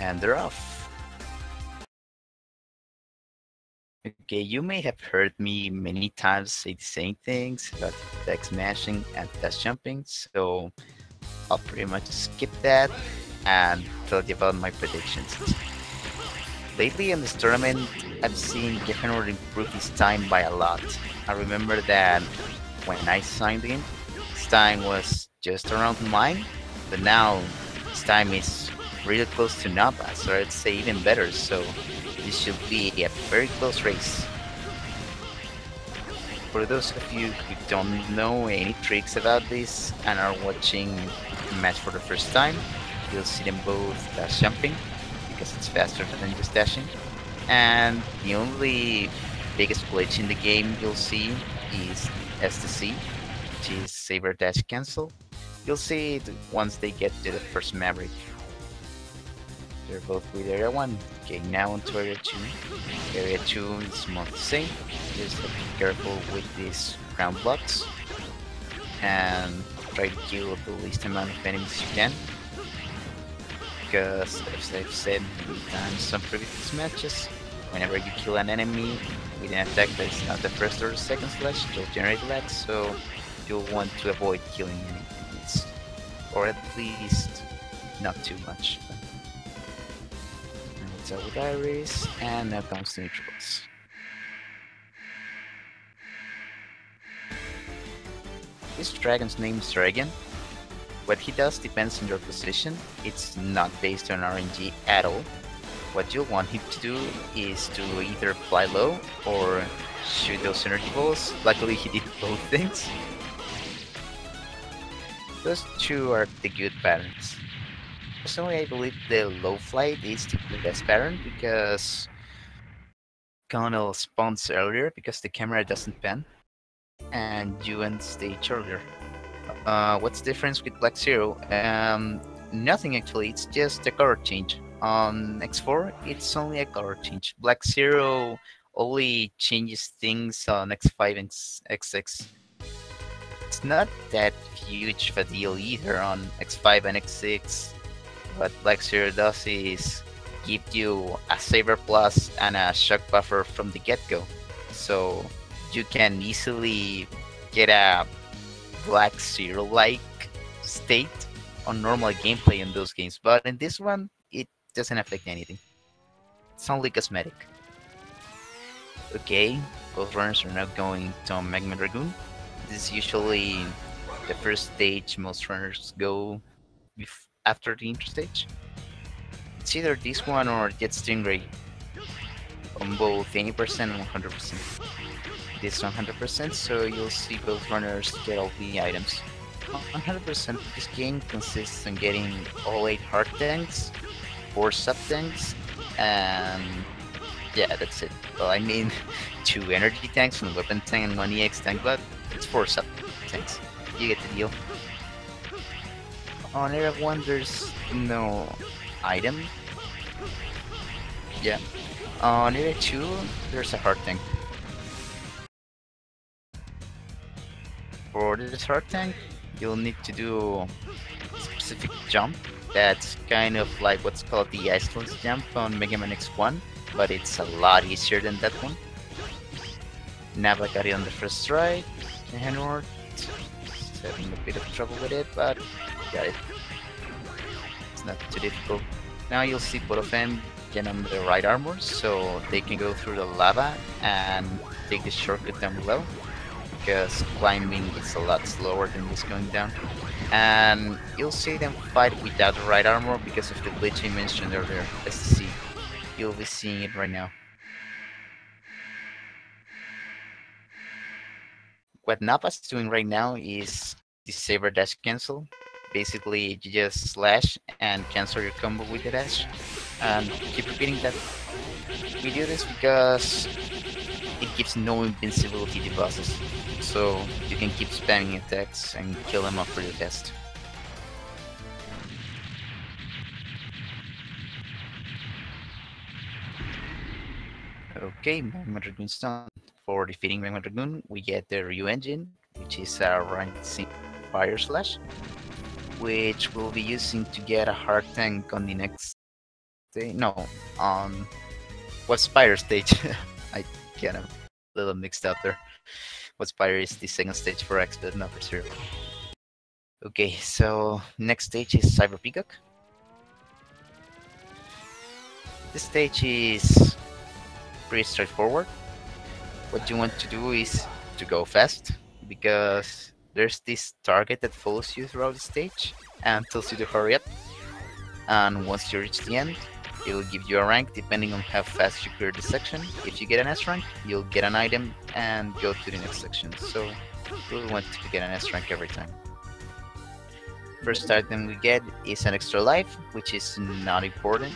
and they're off. Okay, you may have heard me many times say the same things about tech smashing and dash jumping, so I'll pretty much skip that and tell you about my predictions. Lately in this tournament, I've seen Kehanort improve his time by a lot. I remember that when I signed in, his time was just around mine, but now his time is really close to Nappa, so I'd say even better, so this should be a very close race. For those of you who don't know any tricks about this and are watching the match for the first time, you'll see them both dash jumping because it's faster than just dashing. And the only biggest glitch in the game you'll see is STC, which is Saber Dash Cancel. You'll see it once they get to the first Maverick. They're both with Area 1. Okay, now onto Area 2. Area 2 is more the same. Just have to be careful with these ground blocks and try to kill the least amount of enemies you can. Because, as I've said many times on previous matches, whenever you kill an enemy with an attack that is not the first or the second slash, you'll generate lag, so you'll want to avoid killing enemies. Or at least not too much. Now it's out with Iris, and now comes the neutrals. This dragon's name is Dragon. What he does depends on your position. It's not based on RNG at all. What you'll want him to do is to either fly low or shoot those energy balls. Luckily he did both things. Those two are the good patterns. Personally, I believe the low flight is the best pattern because Colonel spawns earlier because the camera doesn't pan, and you end stage earlier. What's the difference with Black Zero? Nothing actually, it's just a color change. On X4, it's only a color change. Black Zero only changes things on X5 and XX. It's not that huge of a deal either on X5 and X6. What Black Zero does is give you a Saber Plus and a Shock Buffer from the get-go. So you can easily get a Black Zero-like state on normal gameplay in those games, but in this one, it doesn't affect anything. It's only cosmetic. Okay, both runners are now going to Magma Dragoon. This is usually the first stage most runners go after the intro stage. It's either this one or Jet Stingray on both 80% and 100%. This 100%, so you'll see both runners get all the items. 100%, this game consists on getting all 8 hard tanks, 4 sub tanks, and yeah, that's it. Well, I mean, 2 energy tanks, 1 weapon tank, and 1 EX tank, but it's 4 sub tanks. You get the deal. On Area 1, there's no item. Yeah. On Area 2, there's a hard tank. For this hard tank, you'll need to do a specific jump that's kind of like what's called the Iceland's jump on MMX4, but it's a lot easier than that one. Nappa got it on the first try. Kehanort is having a bit of trouble with it, but got it. It's not too difficult. Now you'll see both of them get on the right armor, so they can go through the lava and take the shortcut down below, because climbing is a lot slower than just going down. And you'll see them fight without the right armor because of the glitch I mentioned earlier. Let's see. You'll be seeing it right now. What Nappa's doing right now is the Saber Dash Cancel. Basically, you just slash and cancel your combo with the dash. And keep repeating that. We do this because it gives no invincibility to bosses, so you can keep spamming attacks and kill them off really fast. Okay, Magma Dragoon's done. For defeating Magma Dragoon, we get the Ryu engine, which is a ranked fire slash, which we'll be using to get a hard tank on the next No, on what Spire stage? I kind of a little mixed up there. What Spire is the second stage for X, but not for Zero. Okay, so next stage is Cyber Peacock. This stage is pretty straightforward. What you want to do is to go fast, because there's this target that follows you throughout the stage and tells you to hurry up. And once you reach the end, it will give you a rank depending on how fast you clear the section. If you get an S rank, you'll get an item and go to the next section. So you'll want to get an S rank every time. First item we get is an extra life, which is not important.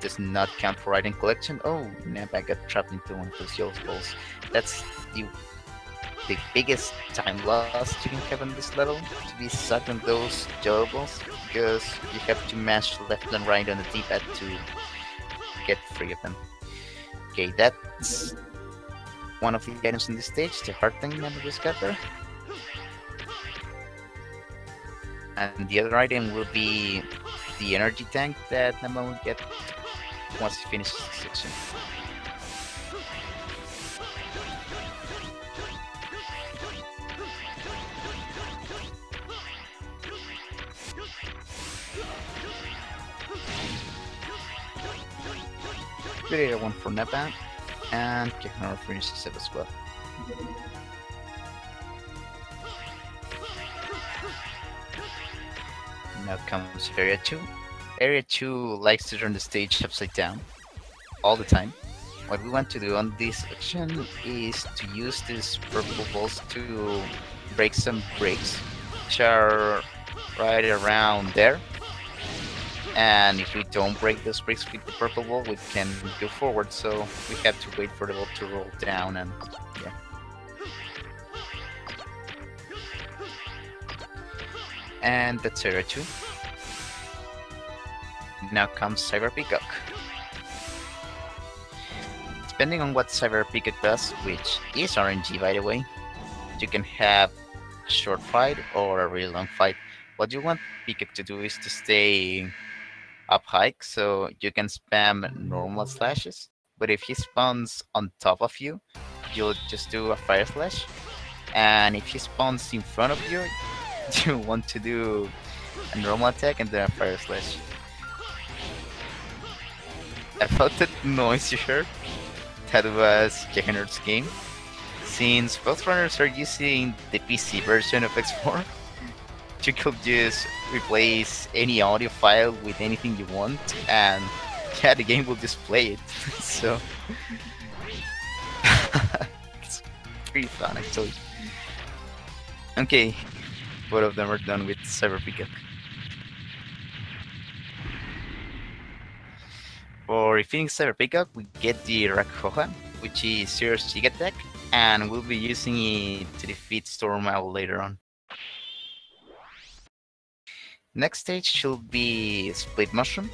Does not count for item collection. Oh, Nappa got trapped into one of those yellow balls. That's the biggest time loss you can have on this level, to be stuck on those yellow balls, because you have to mash left and right on the D-pad to get free of them. Okay, that's one of the items in this stage, the heart thing Nappa just got there. And the other item will be the energy tank that Nappa will get once he finishes the section. Good area 1 for Nappa, and Kehanort finishes it as well. Now comes Area 2. Area 2 likes to turn the stage upside down all the time. What we want to do on this section is to use these purple balls to break some bricks, which are right around there. And if we don't break those bricks with the purple ball, we can go forward, so we have to wait for the ball to roll down, and yeah. And that's Area 2. Now comes Cyber Peacock. Depending on what Cyber Peacock does, which is RNG by the way, you can have a short fight or a really long fight. What you want Peacock to do is to stay up high, so you can spam normal slashes, but if he spawns on top of you, you'll just do a fire slash, and if he spawns in front of you, you want to do a normal attack and then a fire slash. About that noise you heard, that was Kehanort's game. Since both runners are using the PC version of X4, you could just replace any audio file with anything you want, and yeah, the game will just play it. So it's pretty fun actually. Okay, both of them are done with Cyber Peacock. For defeating Cyber Peacock, we get the Rakhoha, which is Zero's Jig attack, and we'll be using it to defeat Storm Owl later on. Next stage should be Split Mushroom.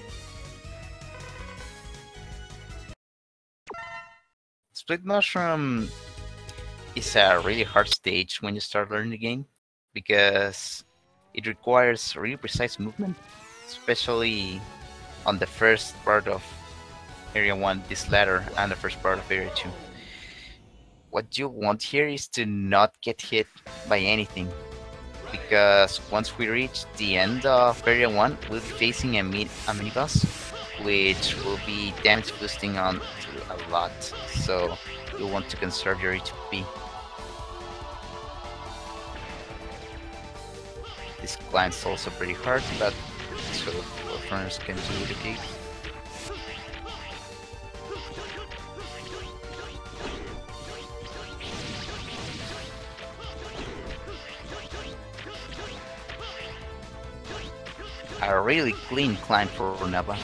Split Mushroom is a really hard stage when you start learning the game, because it requires really precise movement, especially on the first part of Area 1, this ladder, and the first part of Area 2. What you want here is to not get hit by anything, because once we reach the end of Area 1, we'll be facing a mini boss, which will be damage boosting on to a lot, so you'll want to conserve your HP. This climb's also pretty hard, but so both runners can do the gate. A really clean climb for Nappa.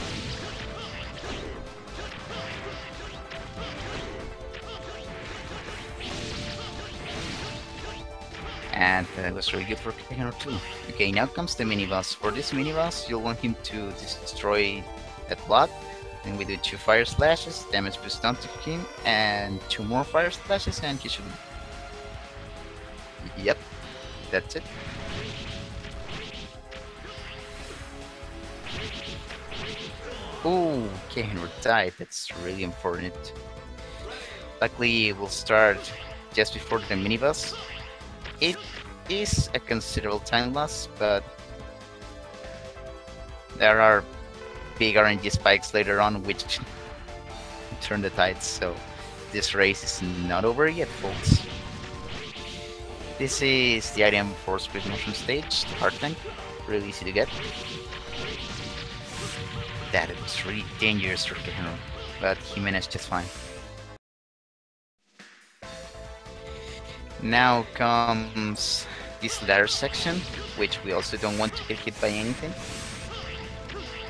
And that was really good for Kehanort too. Okay, now comes the mini-boss. For this mini-boss, you'll want him to destroy that block. Then we do 2 fire slashes, damage boost onto him, and 2 more fire slashes, and he should... Yep, that's it. Ooh, Kehanort died. That's really important. Luckily, we'll start just before the minibus. It is a considerable time loss, but there are big RNG spikes later on which turn the tides, so this race is not over yet, folks. This is the item for Split Mushroom stage, the hard tank. Really easy to get. That was really dangerous for Kehanort, but he managed just fine. Now comes this ladder section, which we also don't want to get hit by anything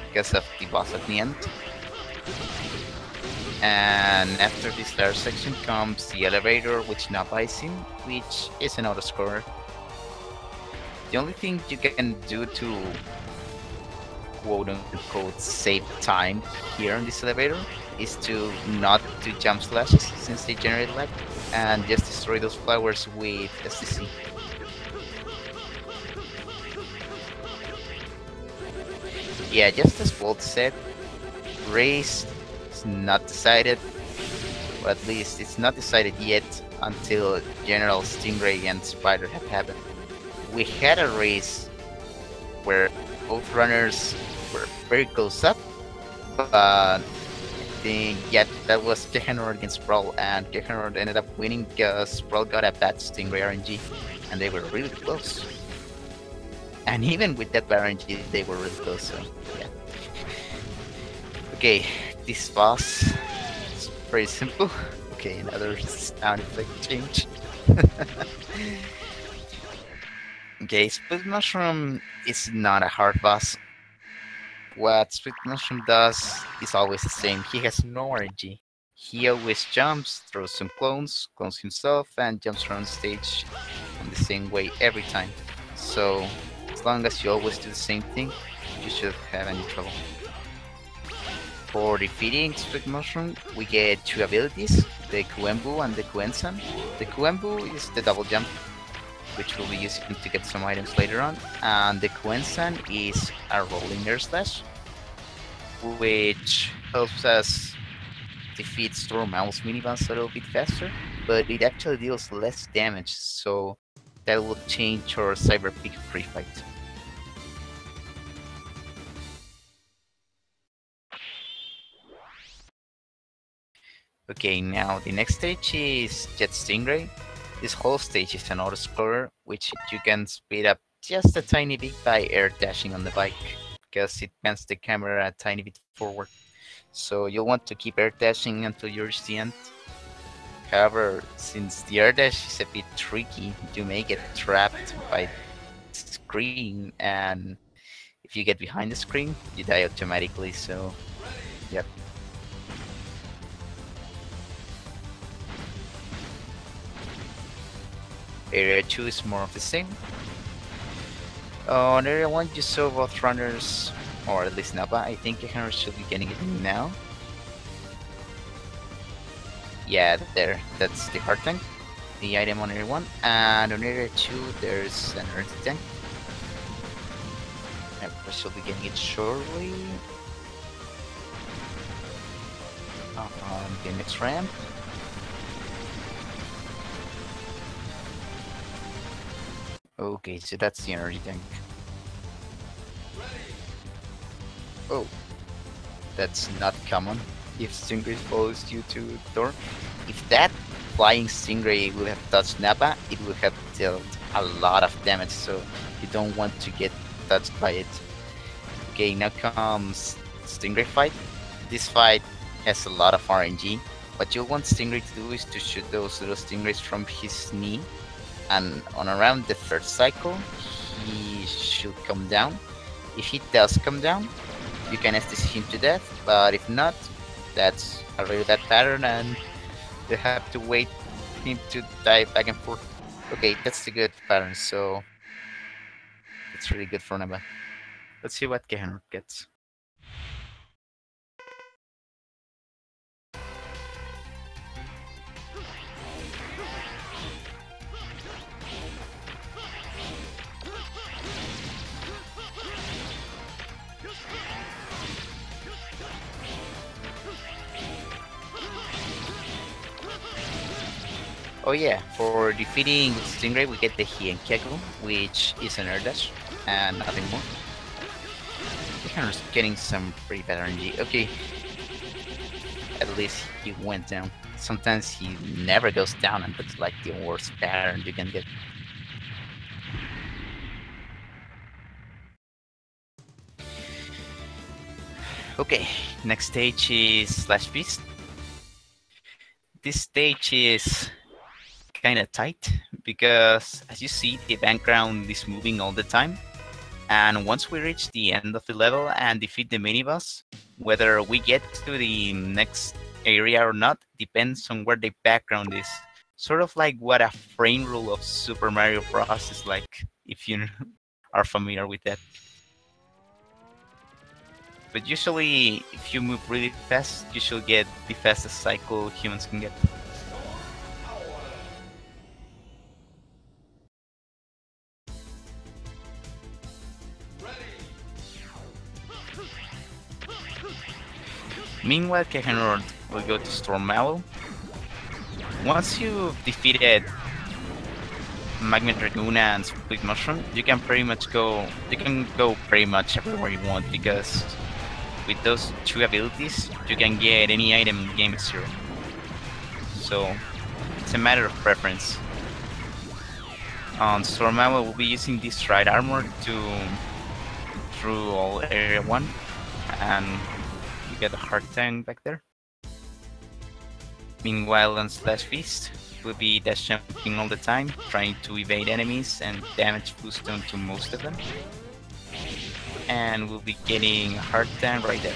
because of the boss at the end. And after this ladder section comes the elevator, which Nappa is in, which is an auto scorer. The only thing you can do to quote unquote save time here on this elevator is to not do jump slashes since they generate lag, and just destroy those flowers with STC. Yeah, just as Walt said, race is not decided, or at least it's not decided yet until General Stingray and Spider have happened. We had a race where both runners were very close up, but yeah, that was Kehanort against Brawl, and Kehanort ended up winning because Brawl got a bad Stingray RNG, and they were really close. And even with that RNG, they were really close, so yeah. Okay, this boss is pretty simple. Okay, another sound effect change. Okay, Split Mushroom is not a hard boss. What Split Mushroom does is always the same. He has no RNG. He always jumps, throws some clones himself, and jumps around stage on the same way every time. So, as long as you always do the same thing, you shouldn't have any trouble. For defeating Split Mushroom, we get two abilities, the Kuembu and the Kuensan. The Kuembu is the double jump, which we'll be using to get some items later on, and the Kuensan is a rolling air slash, which helps us defeat Storm Owl's minibus a little bit faster, but it actually deals less damage, so that will change our Cyber Peak pre-fight. Okay, now the next stage is Jet Stingray. This whole stage is an auto-scroller, which you can speed up just a tiny bit by air dashing on the bike, because it bends the camera a tiny bit forward. So you'll want to keep air dashing until you reach the end. However, since the air dash is a bit tricky, you may get trapped by the screen, and if you get behind the screen, you die automatically, so yep. Area 2 is more of the same. On Area 1 you saw both runners, or at least Nappa. I think Kehanort should be getting it now. Yeah, there, that's the hard tank, the item on Area 1. And on Area 2 there's an earth tank. I should be getting it shortly. On the next ramp. Okay, so that's the energy tank. Oh, that's not common if Stingray follows you to the door. If that flying Stingray would have touched Nappa, it would have dealt a lot of damage, so you don't want to get touched by it. Okay, now comes Stingray fight. This fight has a lot of RNG. What you'll want Stingray to do is to shoot those little Stingrays from his knee, and on around the third cycle, he should come down. If he does come down, you can STC him to death, but if not, that's a really bad pattern and you have to wait him to die back and forth. Okay, that's the good pattern, so it's really good for Nappa. Let's see what Kehanort gets. Oh yeah, for defeating Stingray we get the Hienkegu, which is an air dash, and nothing more. Kehanort's getting some pretty bad RNG. Okay, at least he went down. Sometimes he never goes down, and that's like the worst pattern you can get. Okay, next stage is Slash Beast. This stage is kind of tight because, as you see, the background is moving all the time. And once we reach the end of the level and defeat the mini boss, whether we get to the next area or not depends on where the background is. Sort of like what a frame rule of Super Mario Bros. Is like, if you are familiar with that. But usually, if you move really fast, you should get the fastest cycle humans can get. Meanwhile, Kehanort will go to Storm Owl. Once you've defeated Magma Dragoon and Split Mushroom, you can go pretty much everywhere you want, because with those two abilities, you can get any item in the game at 0. So it's a matter of preference. On Storm Owl, we'll be using this Stride Armor through all Area 1, and you get a hard time back there. Meanwhile, on Slash Beast, we'll be dash jumping all the time, trying to evade enemies and damage boost them to most of them. And we'll be getting a hard time right there.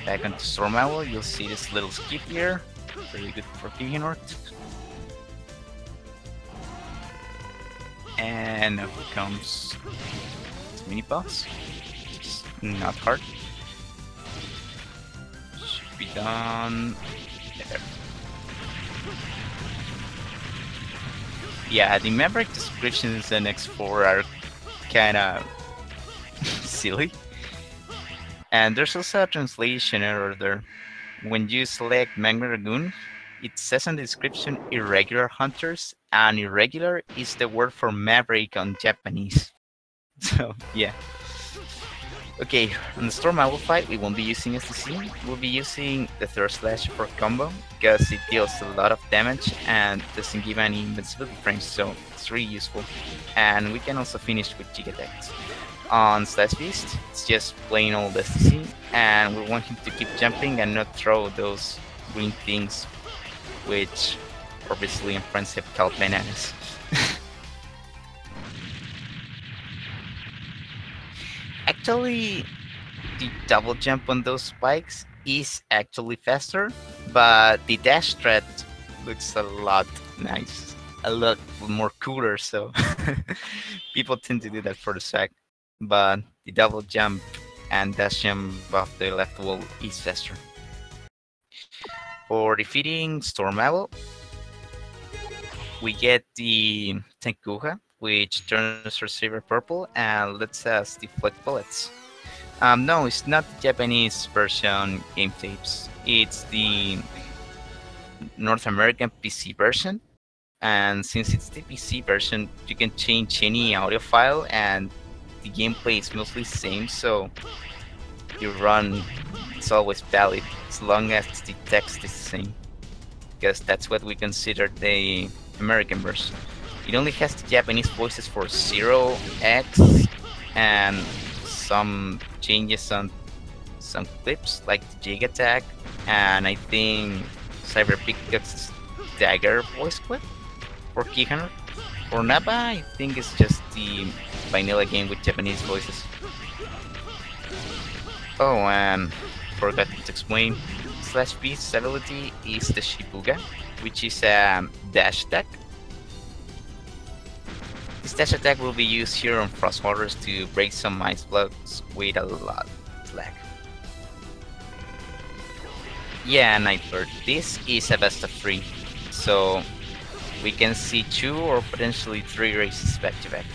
Back onto Storm Owl, you'll see this little skip here. Very good for Kehanort. And now comes this mini boss. It's not hard. Should be done. There. Yeah, the Maverick descriptions in X4 are kinda silly. And there's also a translation error there. When you select Magma Dragoon, it says in the description irregular hunters, and irregular is the word for Maverick on Japanese. So, yeah. Okay, on the Storm Owl fight, we won't be using STC. We'll be using the third slash for combo, because it deals a lot of damage and doesn't give any invincibility frames, so it's really useful. And we can also finish with Jig attacks. On Slash Beast, it's just plain old STC, and we want him to keep jumping and not throw those green things, which obviously in Friends have called bananas. Actually, the double jump on those spikes is actually faster, but the dash threat looks a lot nice, a lot more cooler, so people tend to do that for the sack. But the double jump and dash jump off the left wall is faster. For defeating Storm Owl, we get the Tenkuha, which turns her silver purple and lets us deflect bullets. No, it's not the Japanese version game tapes. It's the North American PC version. And since it's the PC version, you can change any audio file and the gameplay is mostly the same, so you run, it's always valid as long as the text is the same. Because that's what we consider the American version. It only has the Japanese voices for 0, X, and some changes on some clips, like the Jig attack, and I think Cyber Pickaxe's dagger voice clip for Kehanort. For Nappa, I think it's just the vanilla game with Japanese voices. Oh, and forgot to explain, Slash Beast's ability is the Shibuga, which is a dash attack. This dash attack will be used here on Frost Waters to break some ice blocks with a lot of lag. Yeah, Nightbird, this is a best of 3, so we can see 2 or potentially 3 races back to back.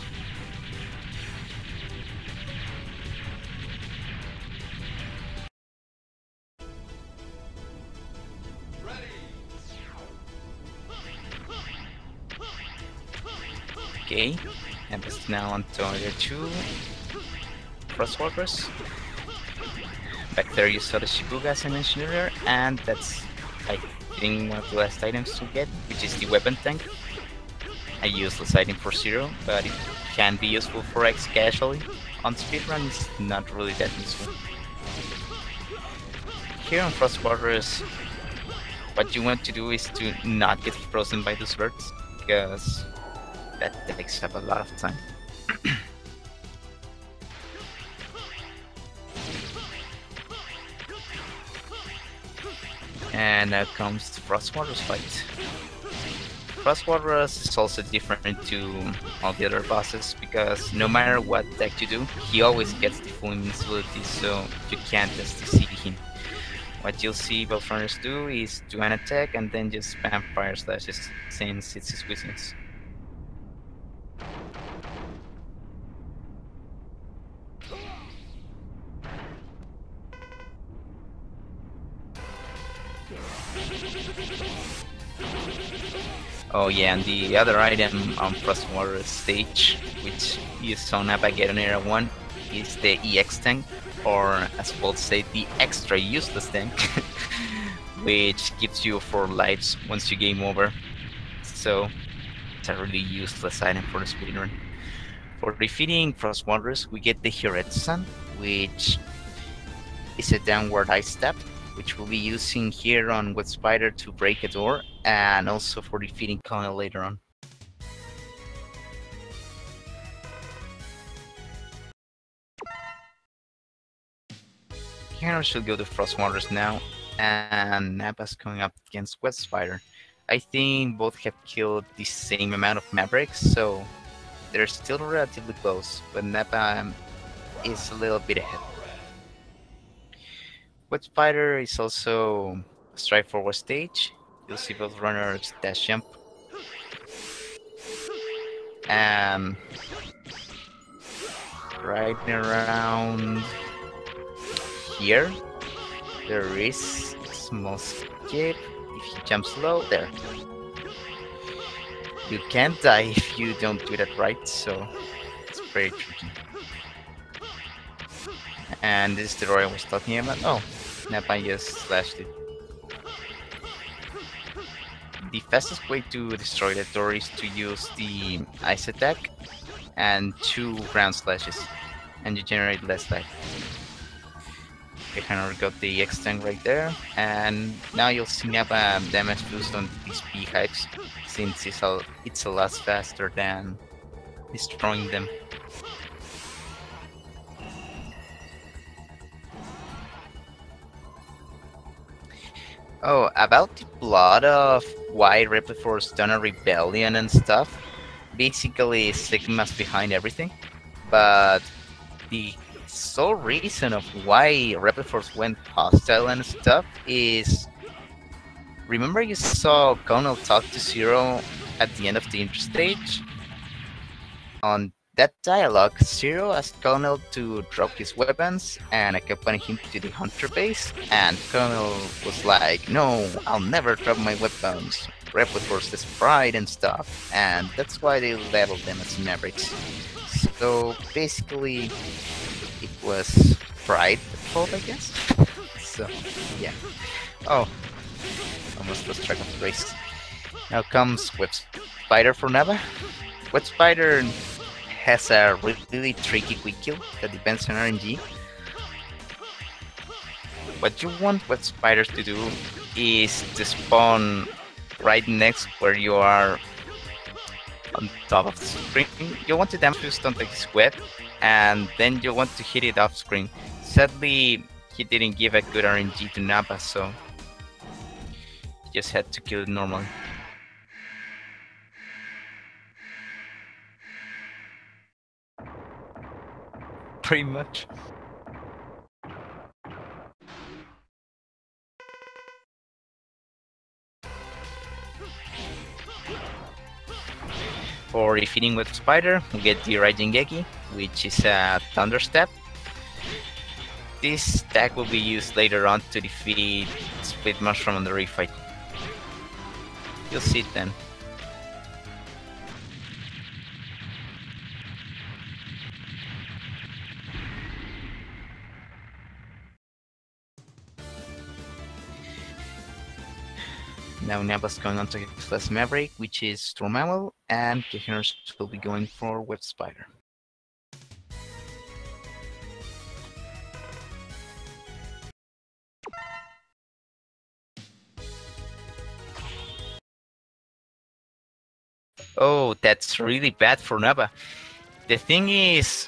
Okay, and it's now on to other two crosswalkers. Back there you saw the Shibuga as I mentioned earlier, and that's, I think, one of the last items to get, which is the weapon tank. A useless item for Zero, but it can be useful for X casually. On speedrun, it's not really that useful. Here on Frostwaters, what you want to do is to not get frozen by those birds, because that takes up a lot of time. And now comes the Frostwaters fight. Frostwaters is also different to all the other bosses, because no matter what deck you do, he always gets the full invincibility, so you can't just see him. What you'll see both runners do is do an attack and then just spam fire slashes, since it's his weakness. Oh yeah, and the other item on Frostwater stage, which you saw Nappa get on Era 1, is the EX tank, or as we'll say, the extra useless tank, which gives you 4 lives once you game over. So it's a really useless item for the speedrun. For defeating Frostwaters, we get the Hiretsu-san, which is a downward ice step, which we'll be using here on Wet Spider to break a door, and also for defeating Colonel later on. Kehanort should go to Frostwaters now, and Nappa's coming up against Wet Spider. I think both have killed the same amount of Mavericks, so they're still relatively close, but Nappa is a little bit ahead. Wet Spider is also a strike forward stage. You'll see both runners dash jump. And right around here, there is a small skip. If he jumps low, there. You can't die if you don't do that right, so it's very tricky. And this is the door I was talking about. Oh, Nappa just slashed it. The fastest way to destroy that door is to use the ice attack and 2 ground slashes, and you generate less life. Kehanort got the EX tank right there, and now you'll see Nappa damage boost on these beehives, since it's a lot faster than destroying them. Oh, about the plot of why Repliforce done a rebellion and stuff, basically Sigma's behind everything, but the sole reason of why Repliforce went hostile and stuff is, remember you saw Colonel talk to Zero at the end of the intro stage? On that dialogue, Zero asked Colonel to drop his weapons and accompany him to the Hunter base, and Colonel was like, "No, I'll never drop my weapons. Repliforce is pride and stuff," and that's why they labeled them as Mavericks. So basically, it was pride at fault, I guess. So yeah. Oh, almost lost track of the race. Now comes Wet Spider for Nappa. Wet Spider has a really tricky quick kill that depends on RNG. What you want Wet Spiders to do is to spawn right next where you are on top of the screen. You want to damage boost onto his web, and then you want to hit it off screen. Sadly, he didn't give a good RNG to Nappa, so he just had to kill it normally. Pretty much. For defeating Wet Spider, we get the Raijingeki, which is a Thunder Step. This tag will be used later on to defeat Split Mushroom on the refight. You'll see it then. Now Nappa's going on to his last Maverick, which is Stormamel, and Kehanort will be going for Web Spider. Oh, that's really bad for Nappa. The thing is,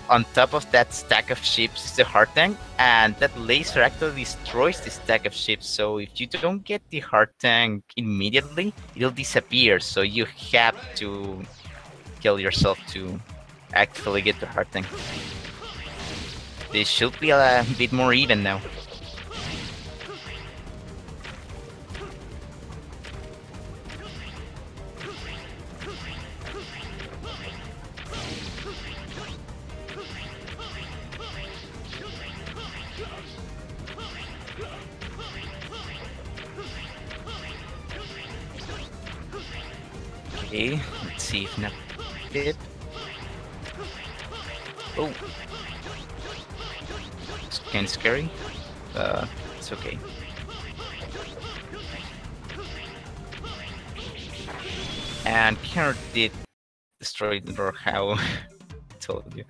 on top of that stack of ships is the hard tank, and that laser actually destroys the stack of ships. So if you don't get the hard tank immediately, it'll disappear. So you have to kill yourself to actually get the hard tank. This should be a bit more even now. Okay, let's see if not hit. Oh, it's kind of scary. It's okay. And Kehanort did destroy the door, how I told you,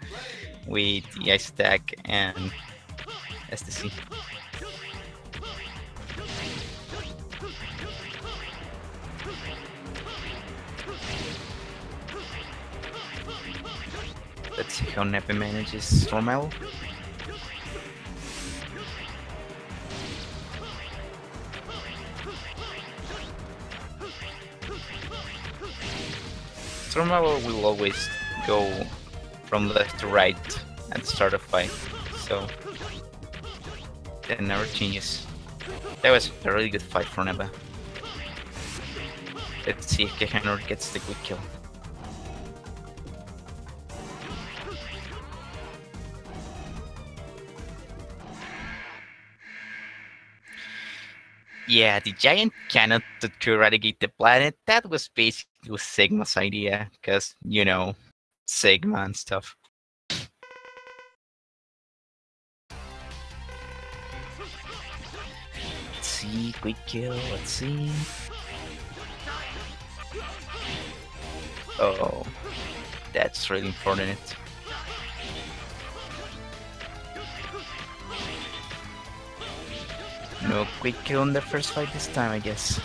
with the ice stack and STC. Let's see how Nappa manages Stormamel. Stormamel will always go from left to right at the start of fight, so that never changes. That was a really good fight for Nappa. Let's see if Kehanort gets the quick kill. Yeah, the giant cannon to eradicate the planet, that was basically Sigma's idea, because, you know, Sigma and stuff. Let's see, quick kill, let's see. Oh, that's really unfortunate. No quick kill in the first fight this time, I guess.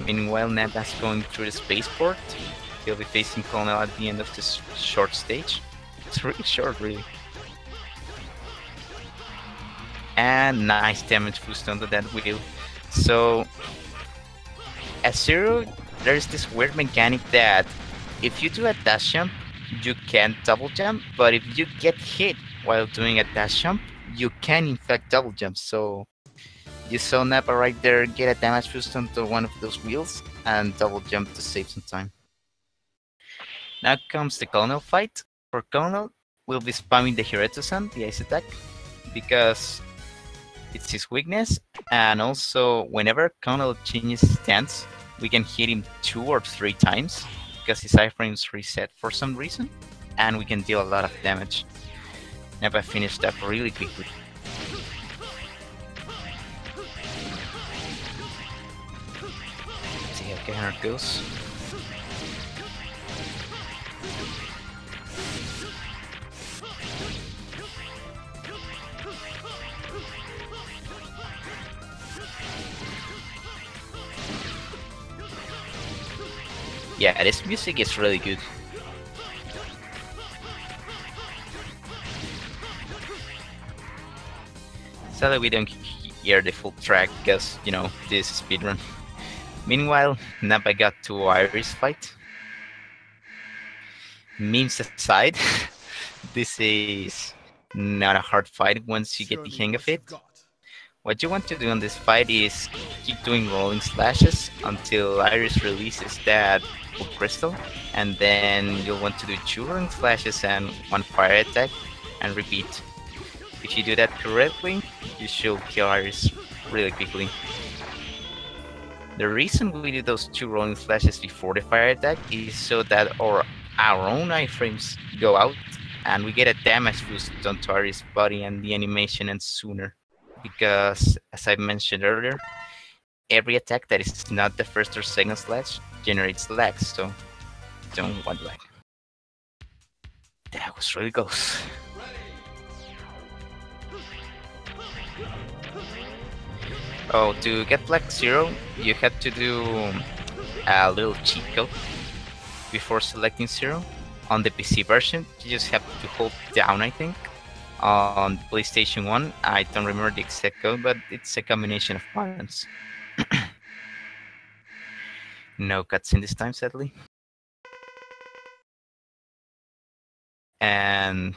Meanwhile, Nappa's going through the spaceport. He'll be facing Colonel at the end of this short stage. It's really short, really. And nice damage boost onto that wheel. So, at Zero, there's this weird mechanic that if you do a dash jump, you can't double jump, but if you get hit while doing a dash jump, you can in fact double jump. So you saw Nappa right there get a damage boost onto one of those wheels and double jump to save some time. Now comes the Colonel fight. For Colonel, we'll be spamming the Hiretusan, the ice attack, because it's his weakness, and also whenever Colonel changes his stance, we can hit him 2 or 3 times, because his iframes reset for some reason, and we can deal a lot of damage. Nappa finished up really quickly. Let's see how Kehanort goes. Yeah, this music is really good. Sadly, we don't hear the full track because, you know, this is speedrun. Meanwhile, Nappa got to Iris fight. Memes aside, this is not a hard fight once you get the hang of it. What you want to do in this fight is keep doing rolling slashes until Iris releases that crystal, and then you'll want to do 2 rolling slashes and 1 fire attack, and repeat. If you do that correctly, you should kill Iris really quickly. The reason we do those 2 rolling slashes before the fire attack is so that our own iframes go out, and we get a damage boost onto Iris' body and the animation ends sooner. Because, as I mentioned earlier, every attack that is not the first or second slash generates lag, so don't want lag. That was really close. Oh, to get Black Zero, you have to do a little cheat code before selecting Zero. On the PC version, you just have to hold down, I think. On PlayStation 1, I don't remember the exact code, but it's a combination of buttons. No cutscene this time, sadly. And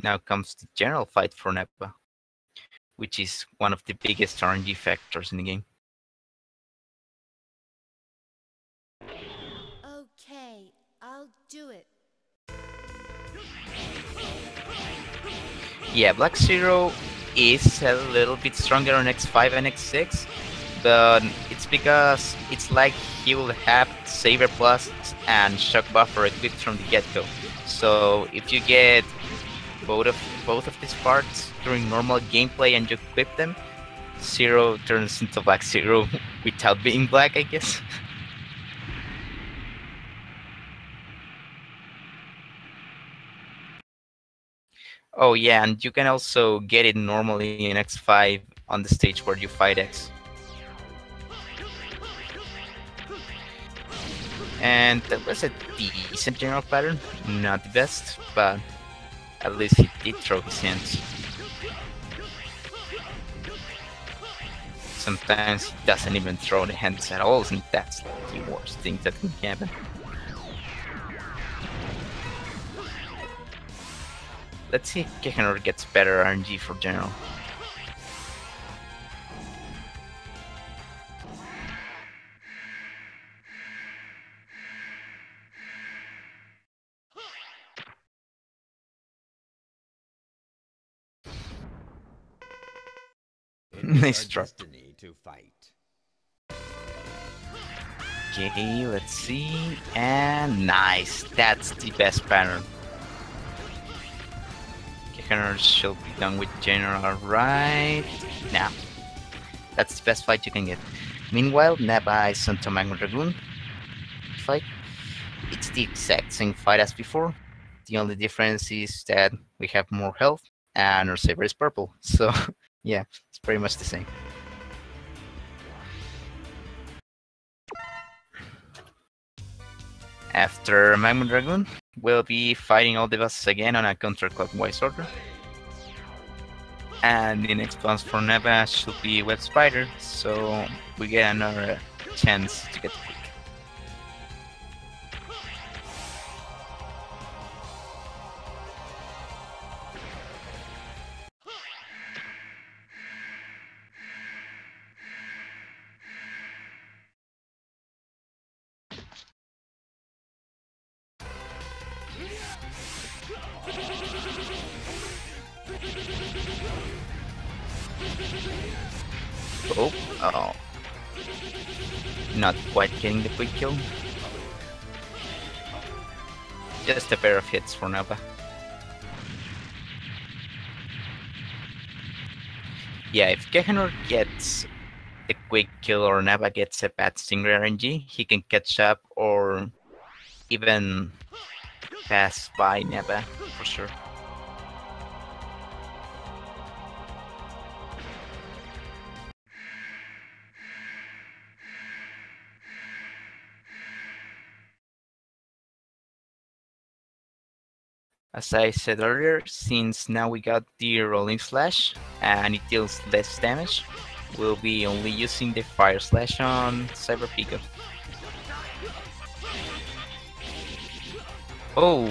now comes the general fight for Nappa, which is one of the biggest RNG factors in the game. Okay, I'll do it. Yeah, Black Zero is a little bit stronger on X5 and X6, but it's because it's like he will have Saber Plus and Shock Buffer equipped from the get-go. So if you get both of these parts during normal gameplay and you equip them, Zero turns into Black Zero without being black, I guess. Oh yeah, and you can also get it normally in X5 on the stage where you fight X. And that was a decent general pattern, not the best, but at least he did throw his hands. Sometimes he doesn't even throw the hands at all, and that's the worst thing that can happen. Let's see if Kehanort gets better RNG for general. Nice drop. To fight. Okay, let's see. And nice. That's the best pattern. Kehanort should be done with general right now. That's the best fight you can get. Meanwhile, Nappa is on Magma Dragoon fight. It's the exact same fight as before. The only difference is that we have more health and our saber is purple. So yeah, it's pretty much the same. After Magma Dragoon, we'll be fighting all the bosses again on a counterclockwise order. And the next boss for Nappa should be Web Spider, so we get another chance to get the quick. Oh, not quite getting the quick kill. Just a pair of hits for Nappa. Yeah, if Kehanort gets a quick kill or Nappa gets a bad Stingray RNG, he can catch up or even pass by Nappa for sure. As I said earlier, since now we got the Rolling Slash and it deals less damage, we'll be only using the Fire Slash on Cyber Pico. Oh!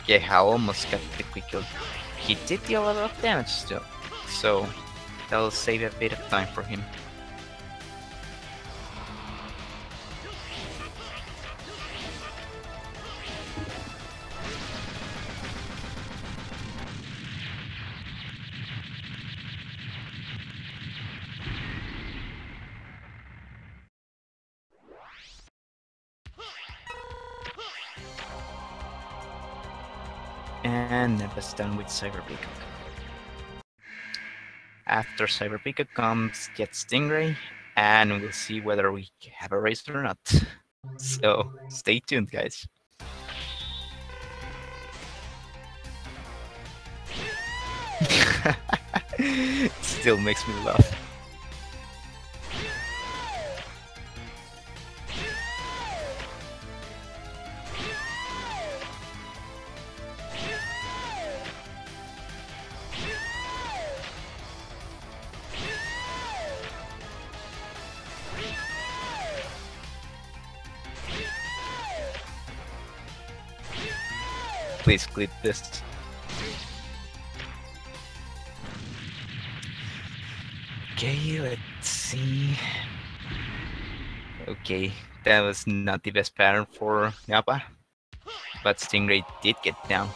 Yeah, almost got the quick kill. He did deal a lot of damage still, so that'll save a bit of time for him. And Nappa's done with Cyber Peacock. After Cyber Peacock comes Jet Stingray, and we'll see whether we have a race or not. So stay tuned, guys. It still makes me laugh. Please clip this. Okay, let's see. Okay, that was not the best pattern for Nappa, but Stingray did get down.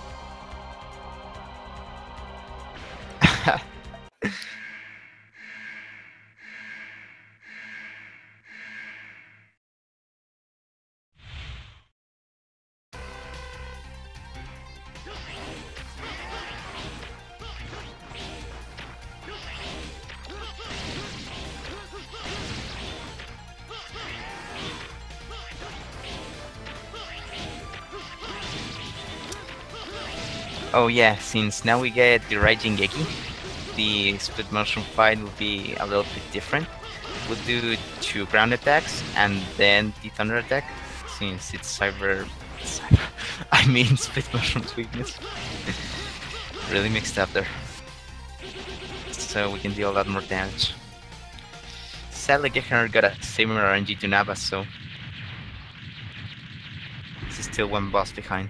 Oh yeah, since now we get the Raijin Geki, the split motion fight will be a little bit different. We'll do 2 ground attacks and then the thunder attack, since it's cyber I mean split motion weakness. Really mixed up there. So we can deal a lot more damage. Sadly, Kehanort got a similar RNG to Nappa, so he's still 1 boss behind.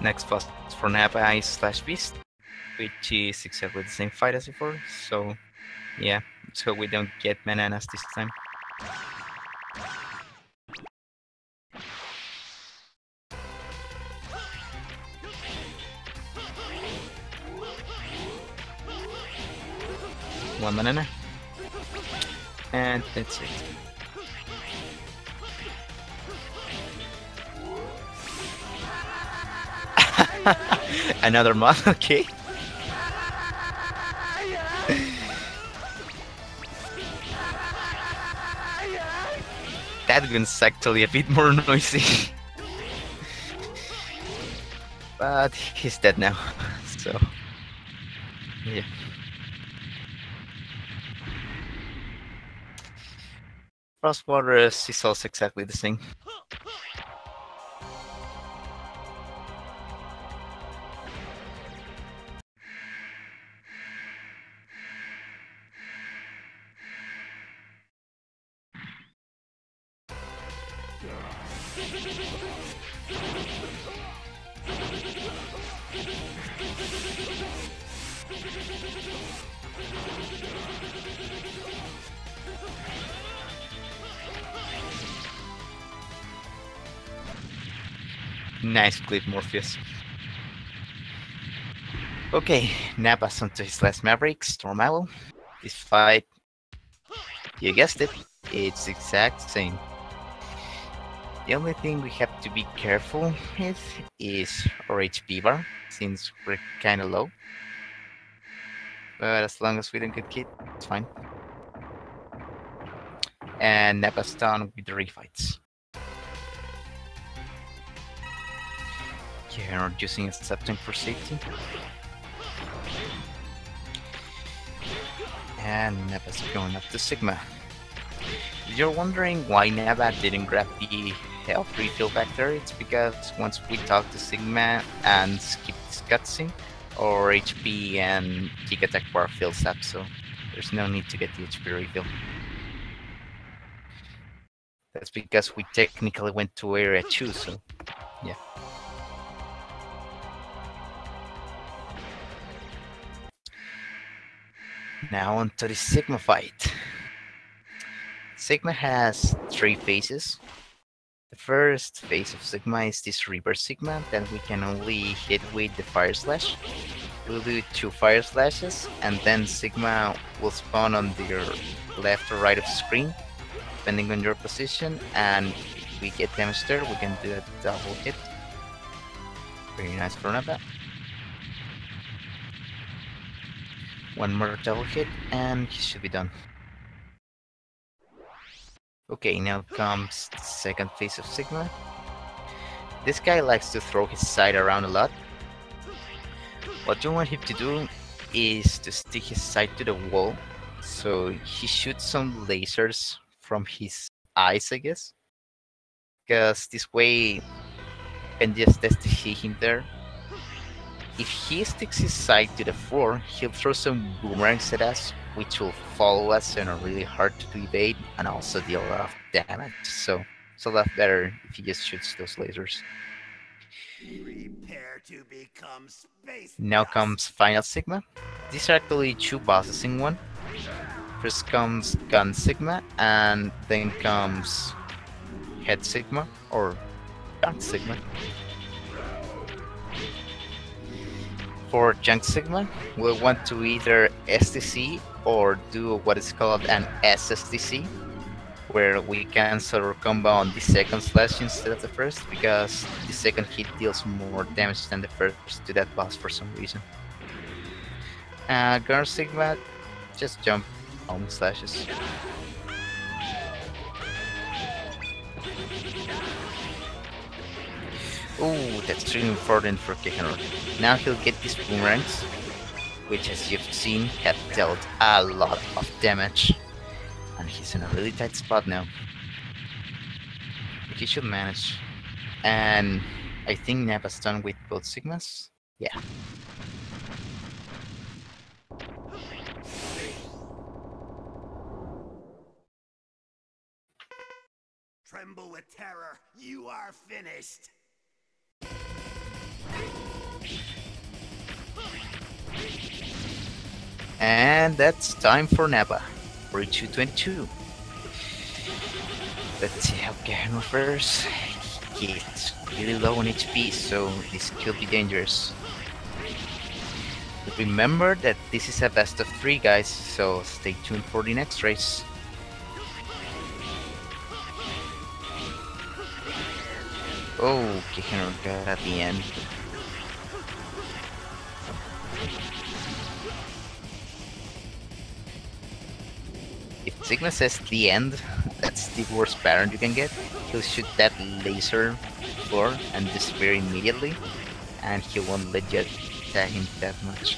Next boss for Nappa is Slash Beast, which is exactly the same fight as before, so yeah, so we don't get bananas this time. One banana. And that's it. Another mod, okay. That one's actually a bit more noisy. But he's dead now, so yeah. Frost Waters is also exactly the same. Nice clip, Morpheus. Okay, Nappa's onto his last Maverick, Stormallow. This fight, you guessed it, it's exact same. The only thing we have to be careful with is our HP bar, since we're kinda low. But as long as we don't get hit, it's fine. And Nappa's done with the refights. Yeah, we're using Accepting for safety. And Nappa's going up to Sigma. If you're wondering why Nappa didn't grab the health refill back there, it's because once we talk to Sigma and skip this cutscene, our HP and kick attack bar fills up, so there's no need to get the HP refill. That's because we technically went to area 2, so yeah. Now onto the Sigma fight. Sigma has 3 phases. The first phase of Sigma is this Reverse Sigma that we can only hit with the Fire Slash. We'll do 2 Fire Slashes, and then Sigma will spawn on your left or right of the screen, depending on your position, and if we get damage there, we can do a double hit. Very nice for Nappa. One more double hit, and he should be done. Okay, now comes the second phase of Sigma. This guy likes to throw his side around a lot. What you want him to do is to stick his side to the wall, so he shoots some lasers from his eyes, I guess. Because this way you can just test to hit him there. If he sticks his side to the floor, he'll throw some boomerangs at us, which will follow us and are really hard to evade and also deal a lot of damage. So it's a lot better if he just shoots those lasers. Prepare to become space Now dust. comes Final Sigma. These are actually two bosses in one. First comes Gun Sigma, and then comes Head Sigma, or Junk Sigma. For Junk Sigma, we'll want to either STC or do what is called an SSTC, where we cancel our combo on the second slash instead of the first, because the second hit deals more damage than the first to that boss for some reason. Girl Sigma, just jump home slashes. Ooh, that's really important for Kehanort. Now he'll get these boomerangs, which as you've seen have dealt a lot of damage. And he's in a really tight spot now. He should manage. And I think Nappa's done with both Sigmas. Yeah. Tremble with terror. You are finished. And that's time for Nappa. 4222. Let's see how Kehanort fares. He's really low on HP, so this could be dangerous. Remember that this is a best of 3, guys, so stay tuned for the next race. Oh, Kehanort got at the end. If Sigma says the end, that's the worst pattern you can get. He'll shoot that laser floor and disappear immediately, and he won't let you attack him that much.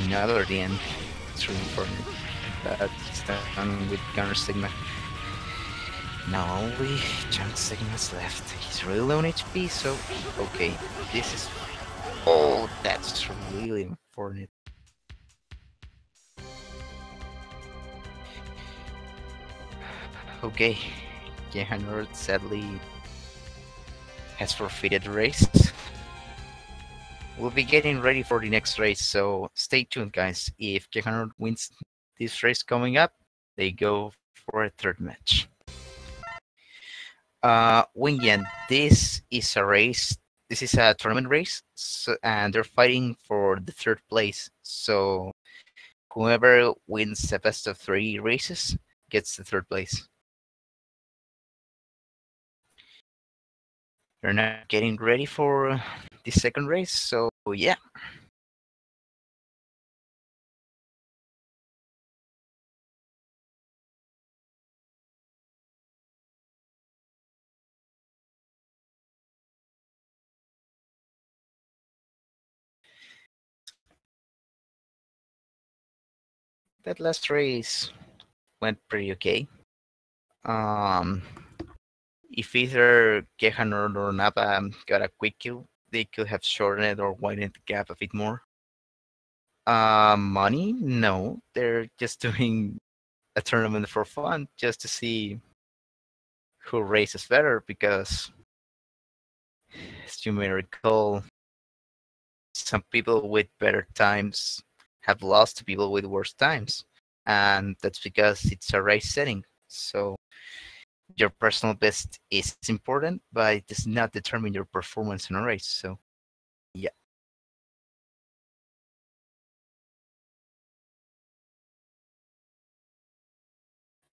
Another the end. It's really important. But he's done with counter Sigma. Now only Junk Sigma's left. He's really low on HP, so okay. This is. Oh, that's really important. Okay, Kehanort sadly has forfeited the race. We'll be getting ready for the next race, so stay tuned, guys. If Kehanort wins this race coming up, they go for a third match. Wingyan, this is a race. This is a tournament race, so, and they're fighting for the third place. So whoever wins the best of 3 races gets the third place. They're now getting ready for the second race, so yeah. That last race went pretty okay. Um, if either Kehanort or Nappa got a quick kill, they could have shortened or widened the gap a bit more. Money? No, they're just doing a tournament for fun, just to see who races better. Because, as you may recall, some people with better times have lost to people with worse times, and that's because it's a race setting. So your personal best is important, but it does not determine your performance in a race. So, yeah.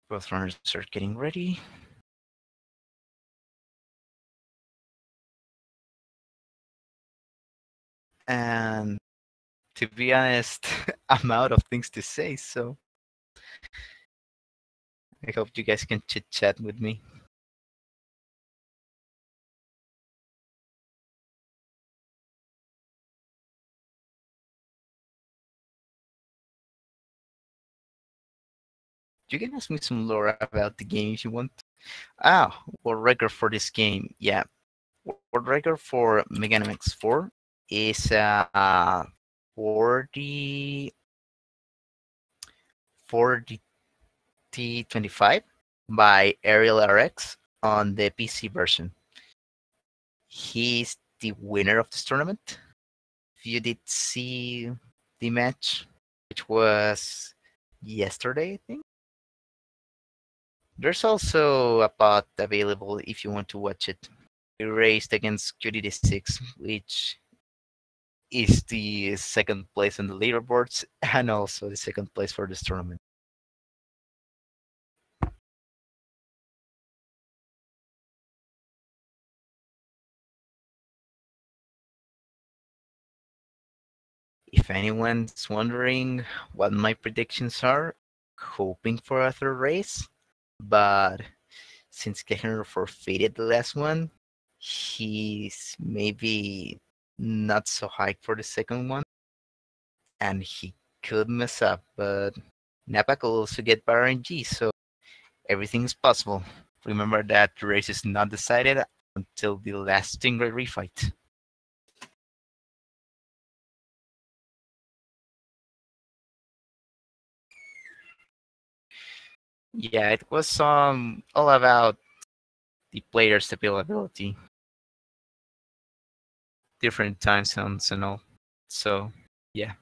Both runners are getting ready. And to be honest, I'm out of things to say, so I hope you guys can chit chat with me. You can ask me some lore about the game if you want. Ah, world record for this game. Yeah, world record for MMX4 is 40 40T25 by Ariel RX on the PC version. He's the winner of this tournament. If you did see the match, which was yesterday, I think. There's also a pod available if you want to watch it. He raced against QDD6, which is the second place on the leaderboards and also the second place for this tournament. If anyone's wondering what my predictions are, hoping for a third race, but since Kehanort forfeited the last one, he's maybe not so hyped for the second one, and he could mess up, but Nappa could also get by RNG, so everything is possible. Remember that the race is not decided until the last Stingray refight. Yeah, it was all about the player's availability, different time zones and all. So yeah.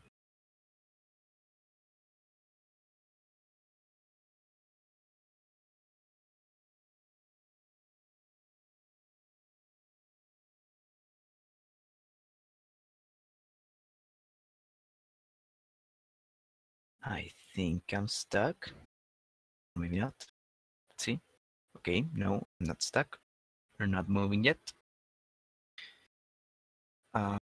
I think I'm stuck. Maybe not. Let's see. Okay, no, I'm not stuck. We're not moving yet. Uh,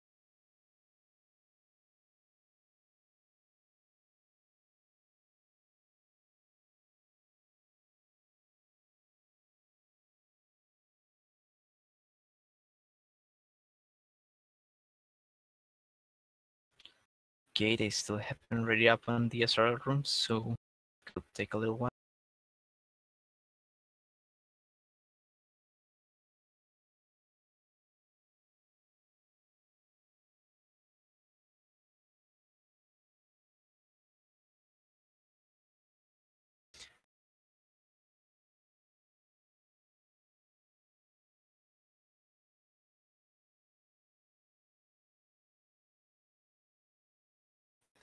okay, they still haven't ready up on the SRL room, so it could take a little while.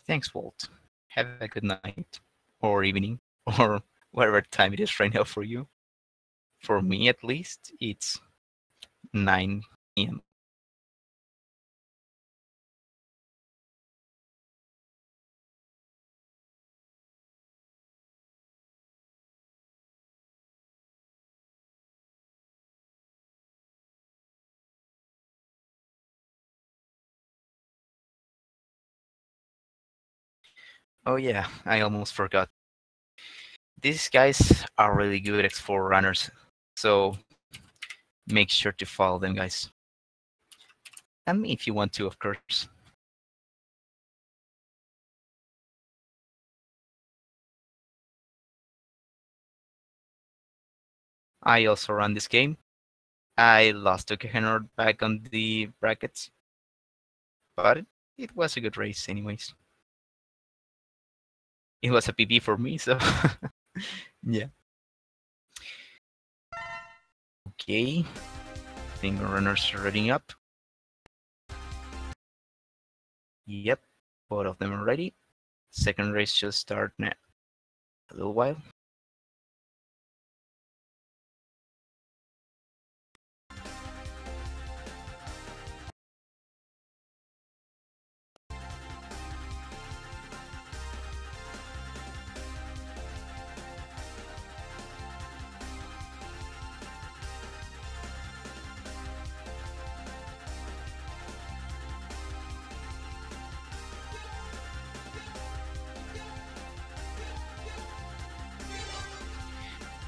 Thanks, Walt. Have a good night, or evening, or whatever time it is right now for you. For me, at least, it's 9 p.m. Oh yeah, I almost forgot. These guys are really good X4 runners, so make sure to follow them, guys. And me if you want to, of course. I also run this game. I lost to Kehanort back on the brackets, but it was a good race anyways. It was a PB for me, so yeah. Okay, I think the runners are ready up. Yep, both of them are ready. Second race should start in a little while.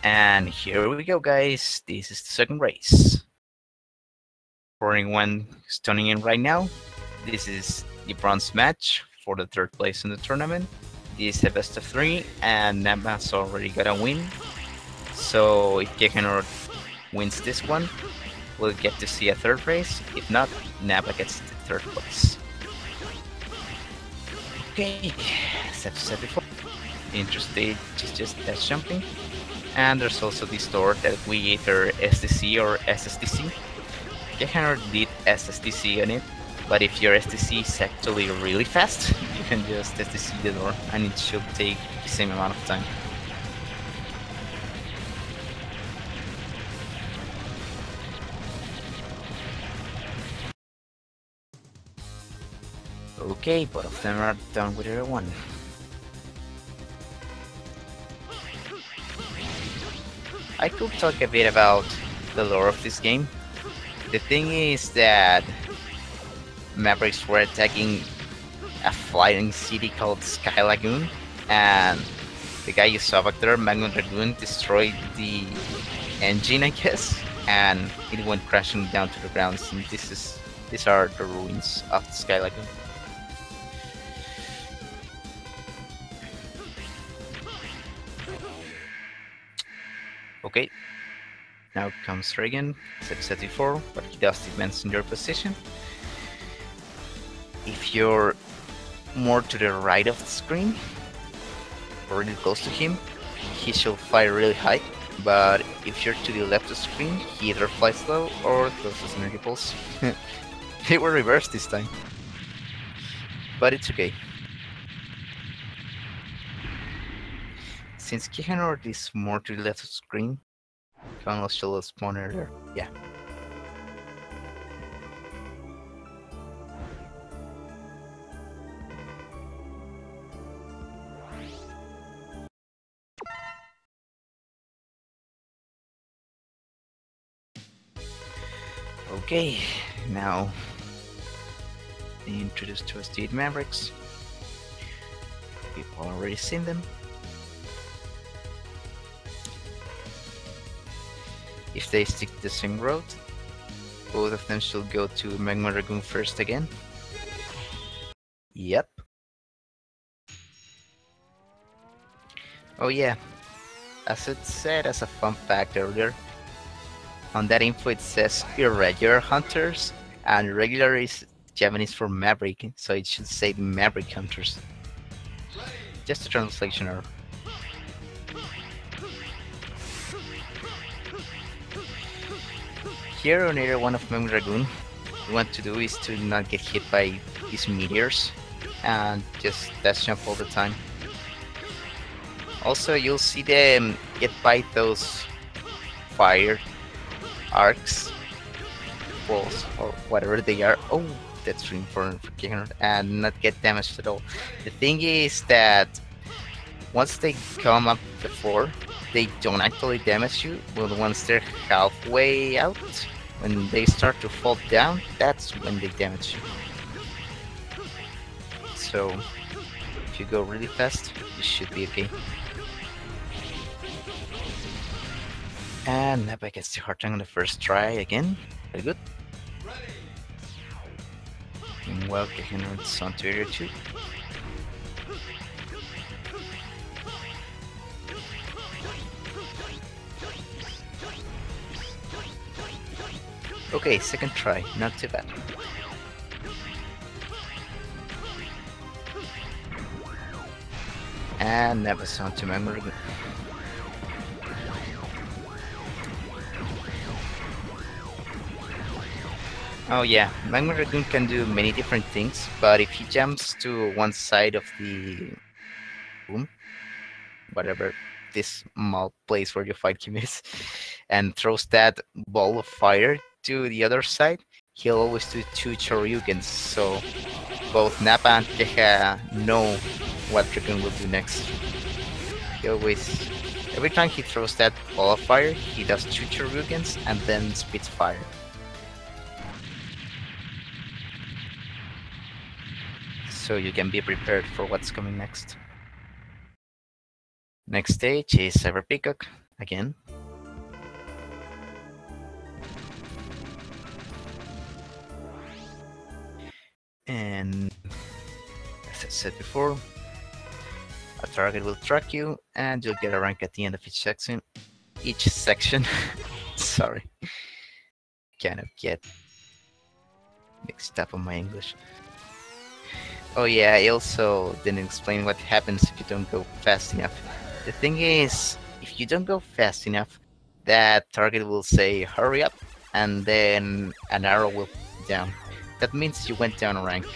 And here we go, guys. This is the second race. For anyone who's tuning in right now, this is the bronze match for the third place in the tournament. This is a best of three, and Nappa's already got a win. So if Kehanort wins this one, we'll get to see a third race. If not, Nappa gets the third place. Okay, as I've said before, the intro stage is just dash jumping. And there's also this door that we either SDC or SSDC. Kehanort did SSDC on it, but if your SDC is actually really fast, you can just SDC the door and it should take the same amount of time. Okay, both of them are done with their one. I could talk a bit about the lore of this game. The thing is that Mavericks were attacking a flying city called Sky Lagoon, and the guy you saw back there, Magnum Dragoon, destroyed the engine, I guess, and it went crashing down to the ground. And these are the ruins of the Sky Lagoon. Okay, now comes Reagan, set 4, but he does depends on your position. If you're more to the right of the screen, or really close to him, he should fly really high, but if you're to the left of the screen, he either flies low or throws his energy pulse. They were reversed this time, but it's okay. Since Kehanort is more to the left of the screen, Connell should spawn earlier. Yeah. Okay, now they introduced to us the Mavericks. People already seen them. If they stick to the same road, both of them should go to Magma Dragoon first again. Yep. Oh yeah, as it said as a fun fact earlier, on that info it says irregular hunters, and regular is Japanese for maverick, so it should say maverick hunters. Just a translation error. Here on area 1 of Magma Dragoon, what you want to do is to not get hit by these meteors and just dash jump all the time. Also, you'll see them get by those fire arcs, walls, or whatever they are. Oh, that's really important for Kehanort, and not get damaged at all. The thing is that once they come up the floor, they don't actually damage you, but once they're halfway out, when they start to fall down, that's when they damage you. So, if you go really fast, you should be okay. And Nappa gets the hard time on the first try again. Very good. Meanwhile, Kehanort's on to area 2. Okay, second try, not too bad. And Nappa's on to Magma Dragoon. Oh yeah, Magma Dragoon can do many different things, but if he jumps to one side of the room, whatever this small place where you fight him is, and throws that ball of fire to the other side, he'll always do 2 Choryukens, so both Nappa and Keha know what Dragoon will do next. He always, every time he throws that ball of fire, he does 2 Choryukens and then spits fire. So you can be prepared for what's coming next. Next stage is Cyber Peacock, again. And as I said before, a target will track you, and you'll get a rank at the end of each section. Sorry, kind of get mixed up on my English. Oh yeah, I also didn't explain what happens if you don't go fast enough. The thing is, if you don't go fast enough, that target will say hurry up, and then an arrow will down. That means you went down a rank.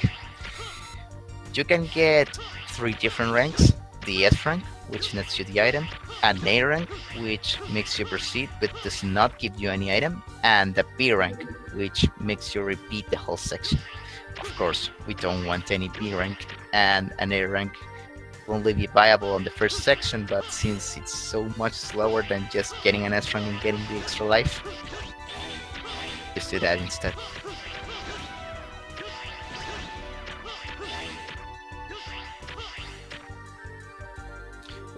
You can get 3 different ranks: the S rank, which nets you the item, an A rank, which makes you proceed but does not give you any item, and the B rank, which makes you repeat the whole section. Of course, we don't want any B rank, and an A rank will only be viable on the first section, but since it's so much slower than just getting an S rank and getting the extra life, just do that instead.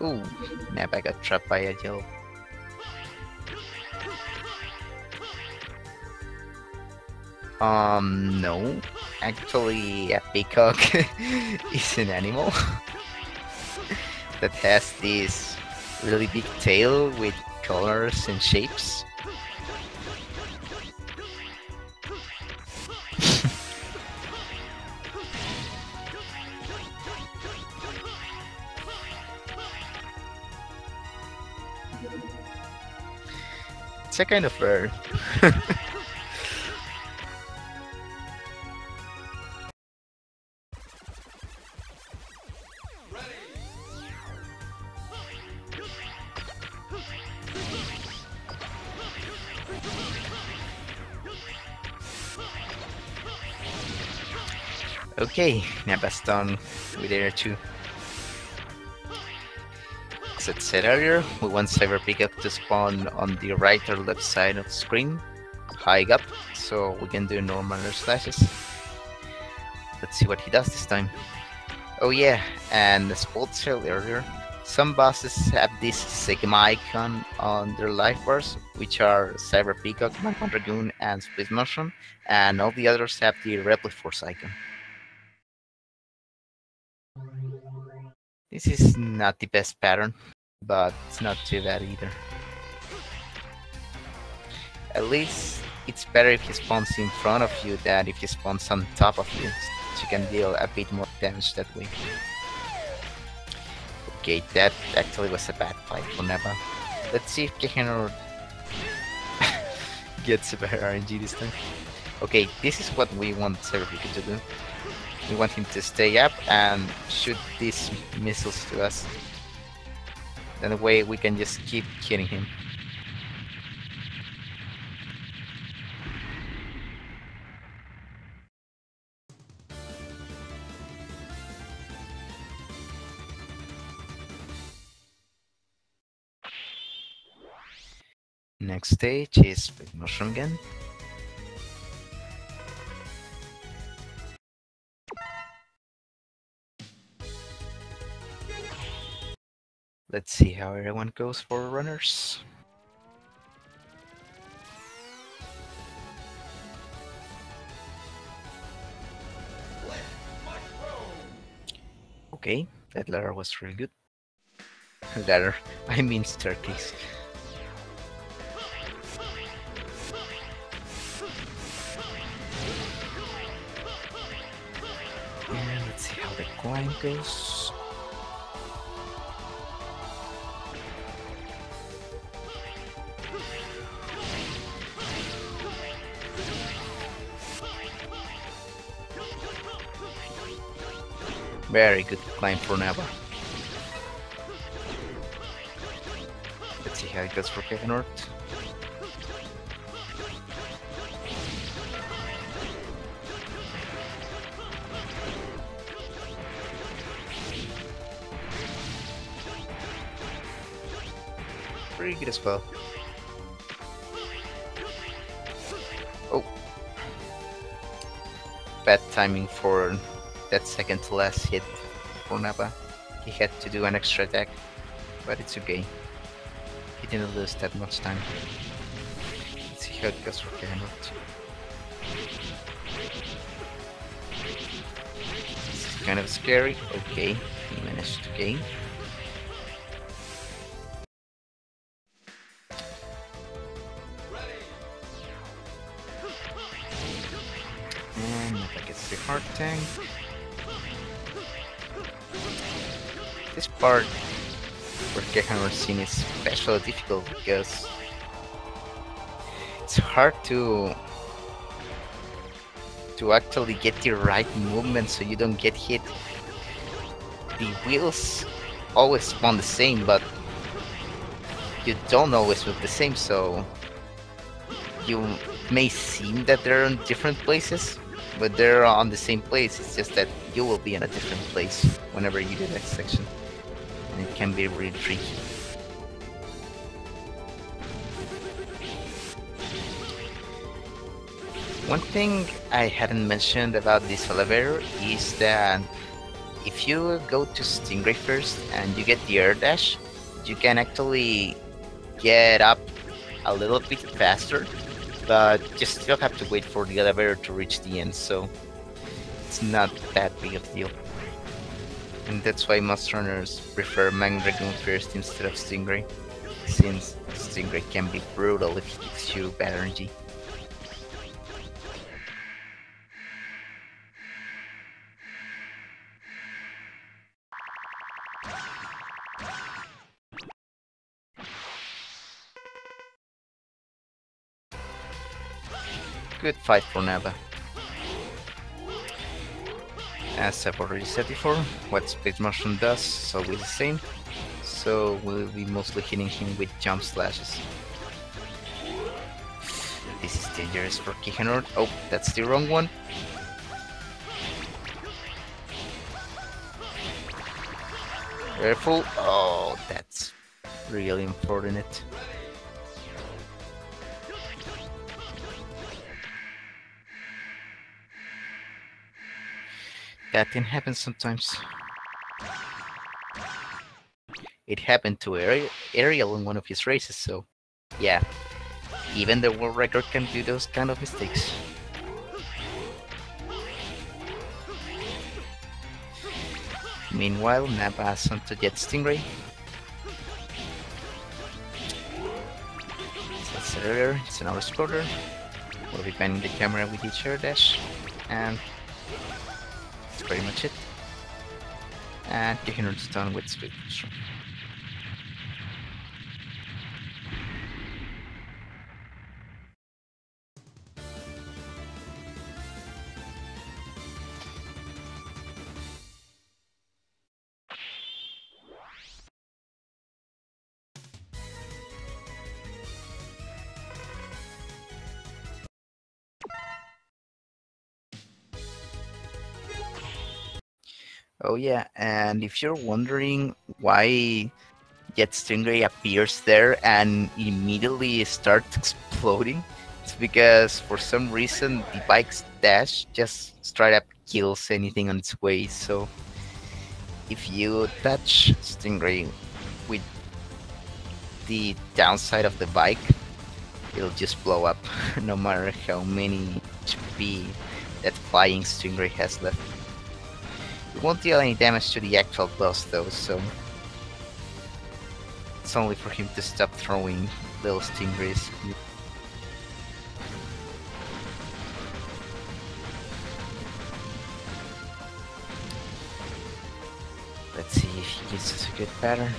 Ooh, Nappa got trapped by a yellow. No. Actually, a peacock is an animal that has this really big tail with colors and shapes. It's a kind of bird. Okay, Nappa's done with Area 2. As I said earlier, we want Cyber Peacock to spawn on the right or left side of the screen, high up, so we can do normal air slashes. Let's see what he does this time. Oh yeah, and as Bolt said earlier, some bosses have this Sigma icon on their life bars, which are Cyber Peacock, Magma Dragoon, and Split Mushroom, and all the others have the Repliforce icon. This is not the best pattern, but it's not too bad either. At least it's better if he spawns in front of you than if he spawns on top of you, so you can deal a bit more damage that way. Okay, that actually was a bad fight for Nappa. Let's see if Kehanort gets a better RNG this time. Okay, this is what we want Cyberpeak to do. We want him to stay up and shoot these missiles to us. Then the way we can just keep hitting him. Next stage is Big Mushroom again. Let's see how everyone goes for runners. Okay, that ladder was really good. Ladder, I mean staircase. And let's see how the climb goes. Very good climb for Nappa. Let's see how it goes for Kehanort. Pretty good as well. Oh. Bad timing for that second to last hit for Nappa. He had to do an extra attack, but it's okay. He didn't lose that much time. Let's see how it goes for Kehanort. This is kind of scary. Okay, he managed to gain. And Nappa gets the hard tank. This part where Kehanort scene is especially difficult because it's hard to actually get the right movement so you don't get hit. The wheels always spawn the same, but you don't always move the same, so you may seem that they're in different places, but they're on the same place. It's just that you will be in a different place whenever you do that section, and it can be really tricky. One thing I hadn't mentioned about this elevator is that if you go to Stingray first and you get the air dash, you can actually get up a little bit faster, but you still have to wait for the elevator to reach the end, so it's not that big of a deal. And that's why most runners prefer Magnet Dragoon first instead of Stingray, since Stingray can be brutal if it gives you bad energy. Good fight for Nappa. As I've already said before, what Split Motion does is always the same, so we'll be mostly hitting him with jump slashes. This is dangerous for Kehanort. Oh, that's the wrong one. Careful. Oh, that's really unfortunate. That can happen sometimes. It happened to Ariel in one of his races, so yeah, even the world record can do those kind of mistakes. Meanwhile, Nappa has on to Jet Stingray. As I said earlier, it's an auto-exploder. We'll be banning the camera with each air dash, and that's pretty much it. And Kehanort's done with Split Motion. Oh yeah, and if you're wondering why Jet Stingray appears there and immediately starts exploding, it's because for some reason the bike's dash just straight up kills anything on its way, so if you touch Stingray with the downside of the bike, it'll just blow up, no matter how many HP that flying Stingray has left. It won't deal any damage to the actual boss though, so it's only for him to stop throwing little stingrays. Let's see if he gives us a good pattern.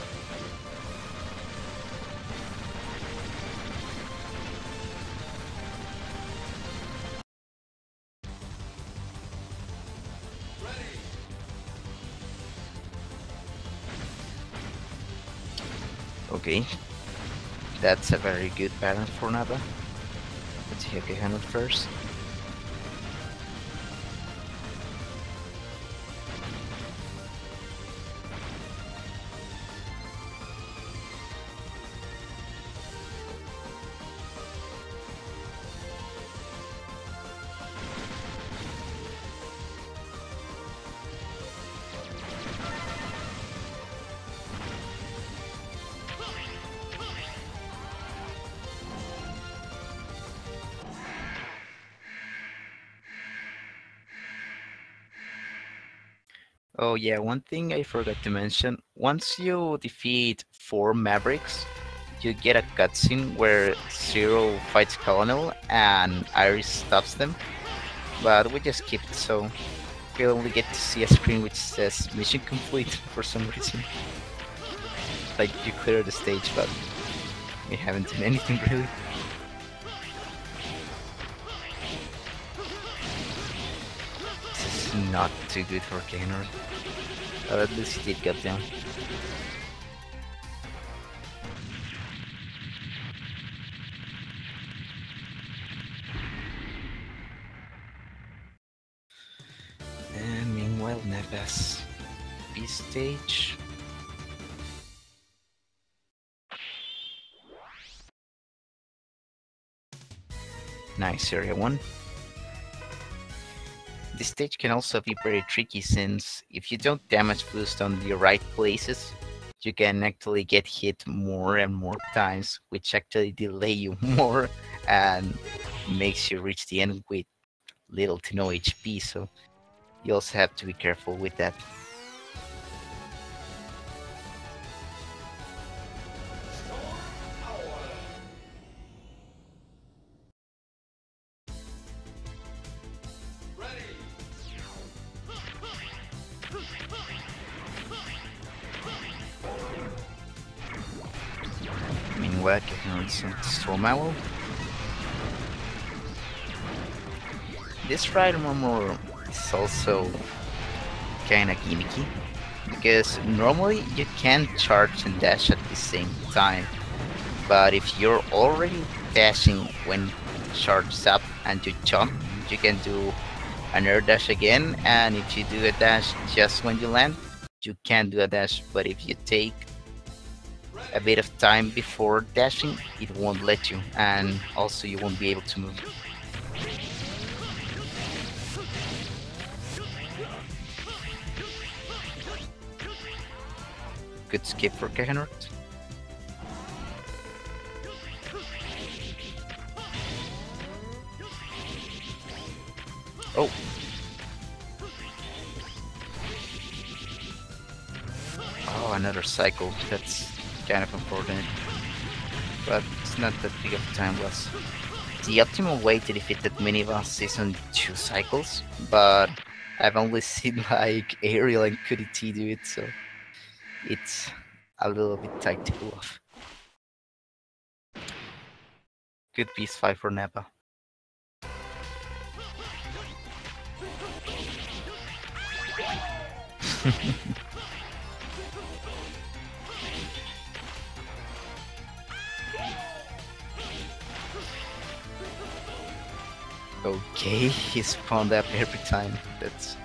Okay, that's a very good pattern for Nappa. Let's see Kehanort first. Oh yeah, one thing I forgot to mention. Once you defeat 4 Mavericks, you get a cutscene where Zero fights Colonel and Iris stops them. But we just skip it, so we only get to see a screen which says mission complete for some reason. Like you clear the stage, but we haven't done anything really. This is not too good for Kehanort. But at least he did get down. And meanwhile, Nappa's B stage. Nice, Area 1. This stage can also be very tricky since if you don't damage boost on the right places, you can actually get hit more and more times, which actually delay you more and makes you reach the end with little to no HP, so you also have to be careful with that. Meanwhile, getting some Storm Owl. This ride armor is also kinda gimmicky, because normally you can charge and dash at the same time, but if you're already dashing when charged up and you jump, you can do an air dash again, and if you do a dash just when you land, you can do a dash, but if you take a bit of time before dashing, it won't let you, and also you won't be able to move. Good skip for Kehanort. Oh! Oh, another cycle. That's kind of unfortunate. But it's not that big of a time loss. The optimal way to defeat that mini-boss is on 2 cycles, but I've only seen like Ariel and QDT do it, so it's a little bit tight to pull off. Good piece 5 for Nappa. Okay, he spawned up every time. That's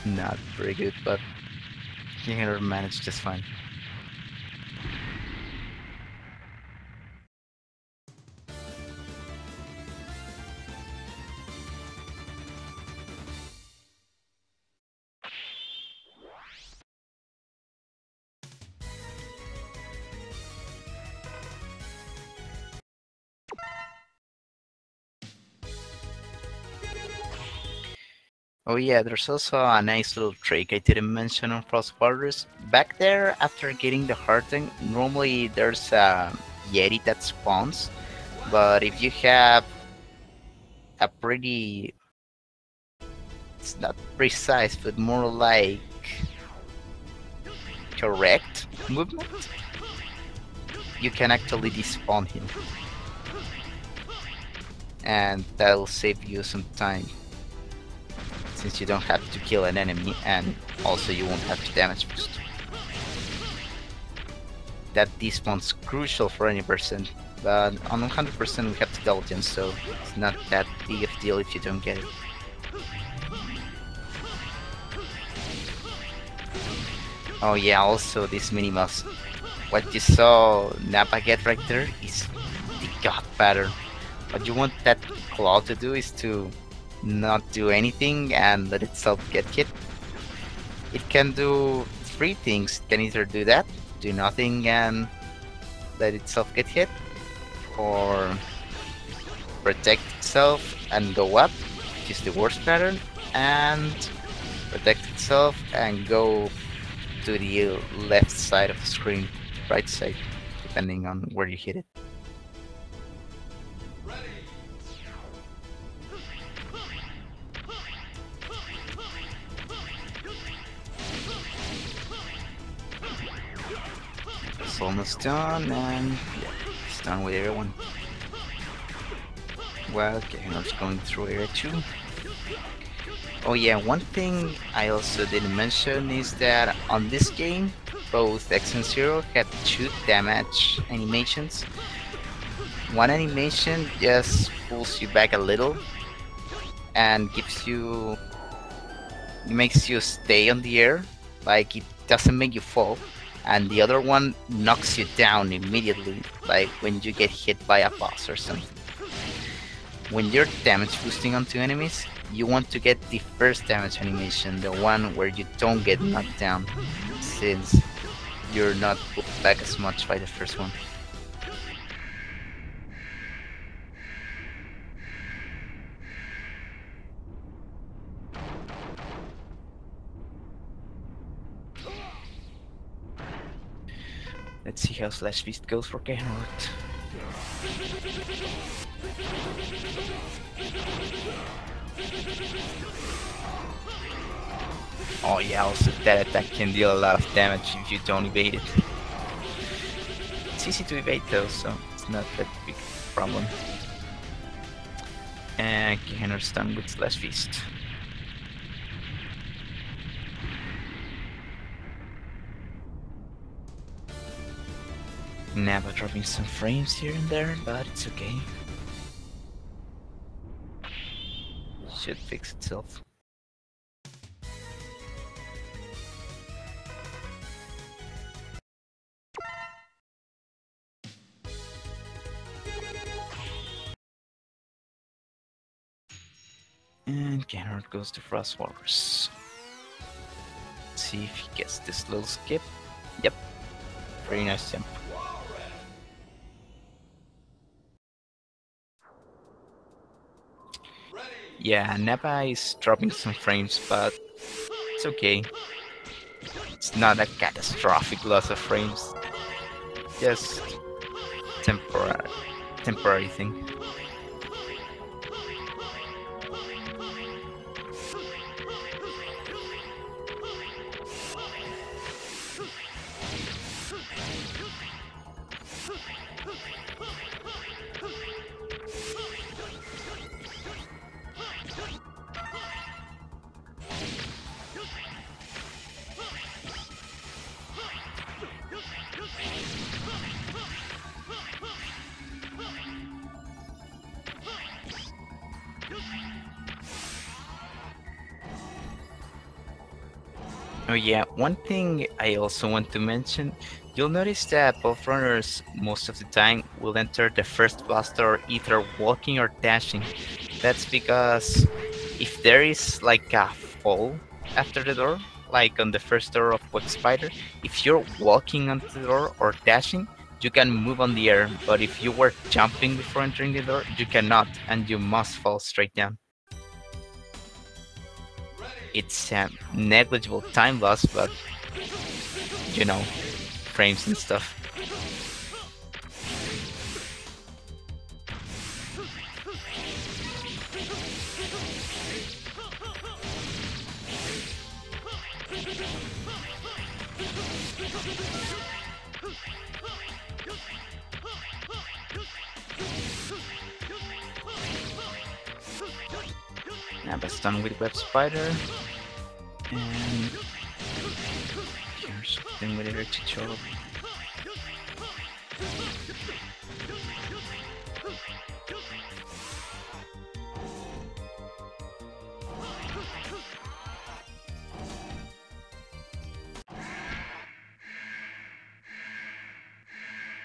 not very good, but he can manage just fine. Oh yeah, there's also a nice little trick I didn't mention on Frost Waters. Back there, after getting the Hearting, normally there's a Yeti that spawns, but if you have a pretty... it's not precise, but more like correct movement, you can actually despawn him. And that'll save you some time, since you don't have to kill an enemy, and also you won't have to damage boost. That despawn's crucial for any percent, but on 100% we have to double jump, so it's not that big of a deal if you don't get it. Oh yeah, also this mini-boss. What you saw Nappa get right there is the god pattern. What you want that claw to do is to not do anything and let itself get hit. It can do 3 things. It can either do that, do nothing and let itself get hit, or protect itself and go up, which is the worst pattern, and protect itself, and go to the left side of the screen, right side, depending on where you hit it. It's almost done, and yeah, it's done with area 1. Well, Kehanort's going through area 2. Oh yeah, one thing I also didn't mention is that on this game, both X and Zero had 2 damage animations. One animation just pulls you back a little and makes you stay on the air, like it doesn't make you fall. And the other one knocks you down immediately, like when you get hit by a boss or something. When you're damage boosting onto enemies, you want to get the first damage animation, the one where you don't get knocked down, since you're not pulled back as much by the first one. Let's see how Slash Beast goes for Kehanort. Oh yeah, also that attack can deal a lot of damage if you don't evade it. It's easy to evade though, so it's not that big problem. And Kehanort's done with Slash Feast. Nappa dropping some frames here and there, but it's okay. Should fix itself. And Kehanort goes to Frost Walrus. Let's see if he gets this little skip. Yep. Pretty nice jump. Yeah, Nappa is dropping some frames, but it's okay. It's not a catastrophic loss of frames. Just temporary thing. Oh yeah, one thing I also want to mention, you'll notice that both runners most of the time will enter the first boss door either walking or dashing. That's because if there is like a fall after the door, like on the first door of Web Spider, if you're walking onto the door or dashing, you can move on the air, but if you were jumping before entering the door, you cannot, and you must fall straight down. It's a negligible time loss, but you know, frames and stuff. Nappa's done with Web Spider. And here's something with a tutorial.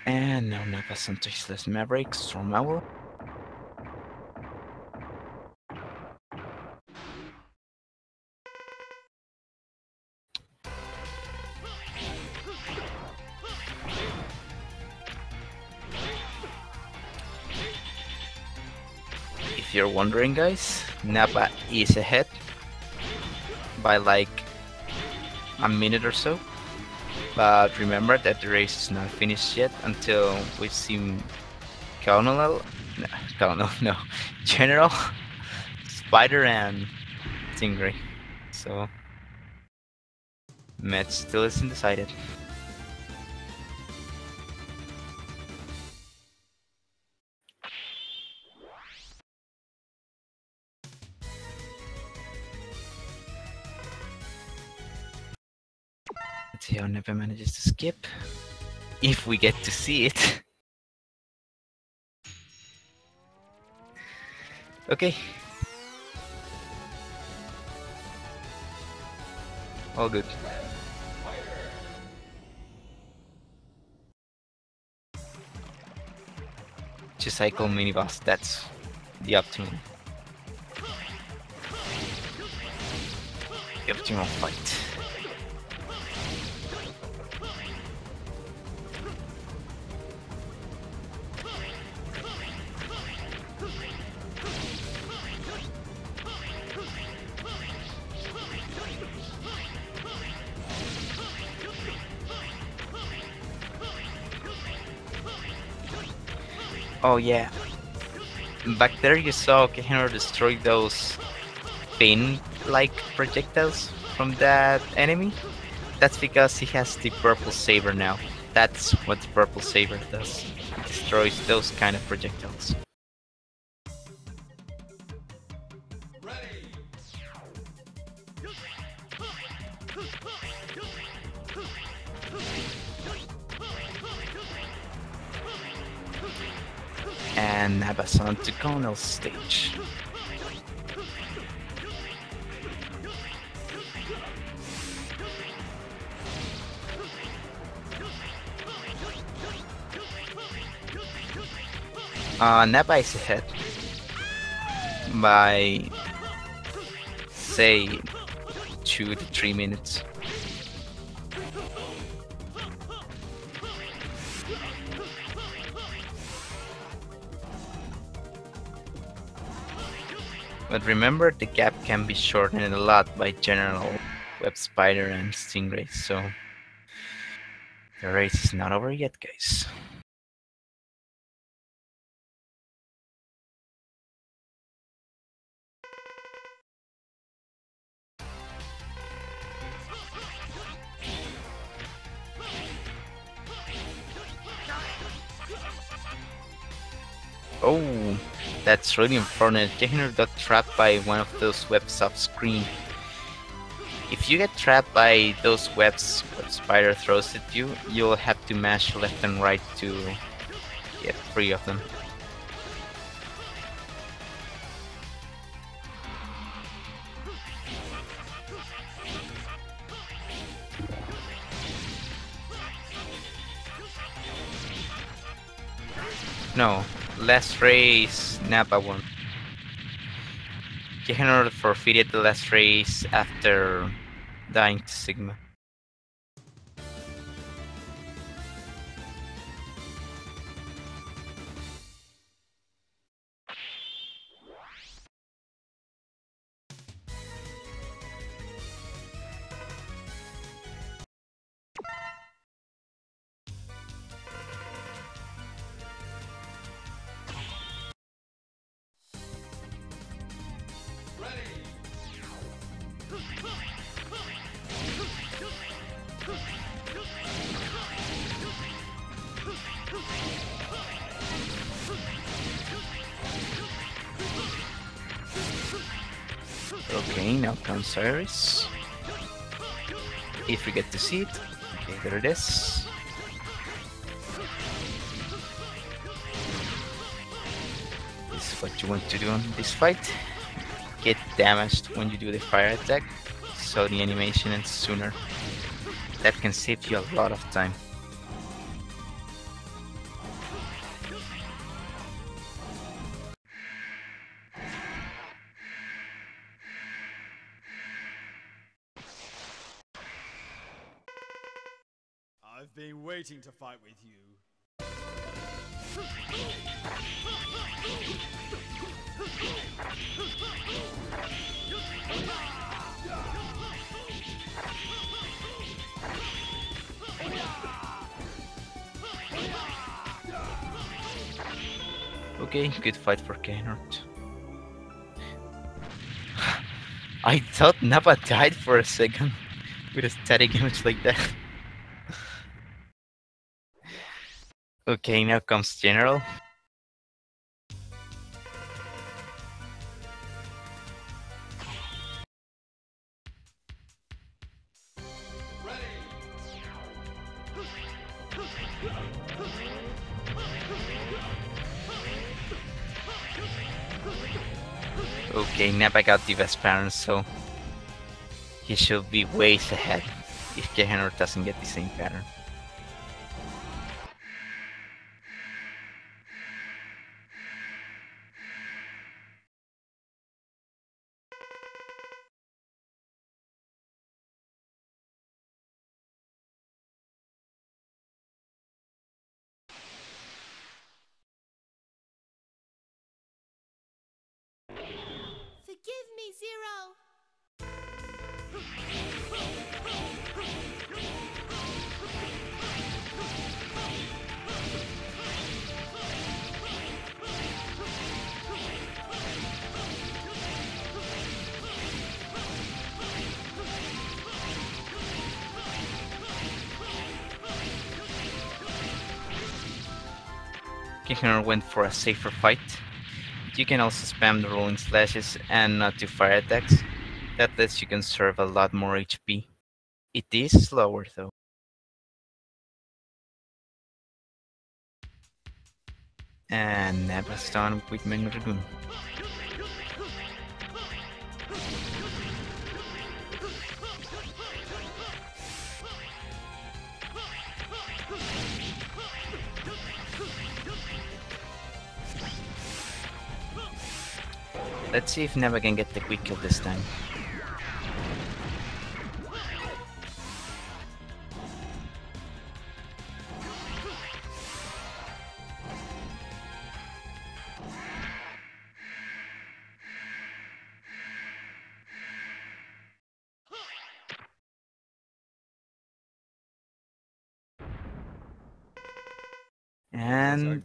And now Nappa some tasteless Mavericks from Owl. If you're wondering, guys, Nappa is ahead. by like a minute or so. But remember that the race is not finished yet until we've seen Colonel, no, Colonel, no, General, Spider, and Stingray. So, match still isn't decided. Let's see how Nappa manages to skip. If we get to see it. Okay. All good. Just cycle mini boss, that's the optimum. The optimal fight. Oh yeah. Back there you saw Kehanort destroy those fin-like projectiles from that enemy. That's because he has the purple saber now. That's what the purple saber does. It destroys those kind of projectiles. And Nappa's on to Colonel's stage. Nappa is ahead by, say, 2 to 3 minutes. But remember, the gap can be shortened a lot by General, Web Spider, and Stingray, so the race is not over yet, guys. Oh, that's really unfortunate. Kehanort got trapped by one of those webs off screen. If you get trapped by those webs Web Spider throws at you, you'll have to mash left and right to get free of them. No, last race Nappa won. Kehanort forfeited the last race after dying to Sigma. Okay, now comes Iris. If we get to see it. Okay, there it is. This is what you want to do in this fight. Get damaged when you do the fire attack, so the animation ends sooner. That can save you a lot of time. I've been waiting to fight with you. Okay, good fight for Kehanort. I thought Nappa died for a second with a static image like that. Okay, now comes General. Okay, Nappa got the best parents, so he should be ways ahead if Kehanort doesn't get the same pattern. Forgive me, Zero! Kehanort went for a safer fight. You can also spam the rolling slashes and not do fire attacks. That lets you conserve a lot more HP. It is slower though. And Nappa's done with Dragoon. Let's see if Nappa can get the quick kill this time. And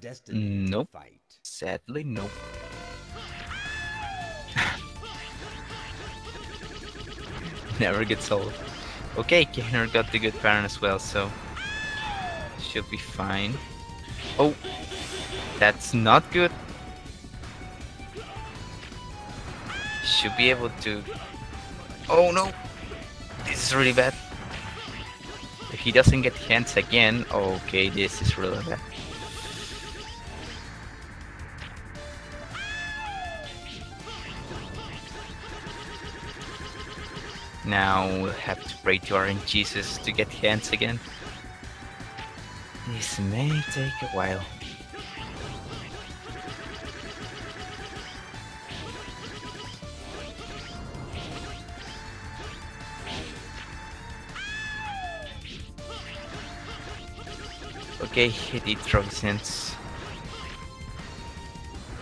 nope. Sadly, nope. Never gets old. Okay, Kehanort got the good pattern as well, so should be fine. Oh, that's not good. Should be able to... Oh no! This is really bad. If he doesn't get hands again, okay, this is really bad. Now we'll have to pray to our Jesus to get hands again. This may take a while. Okay, he did throw his hands.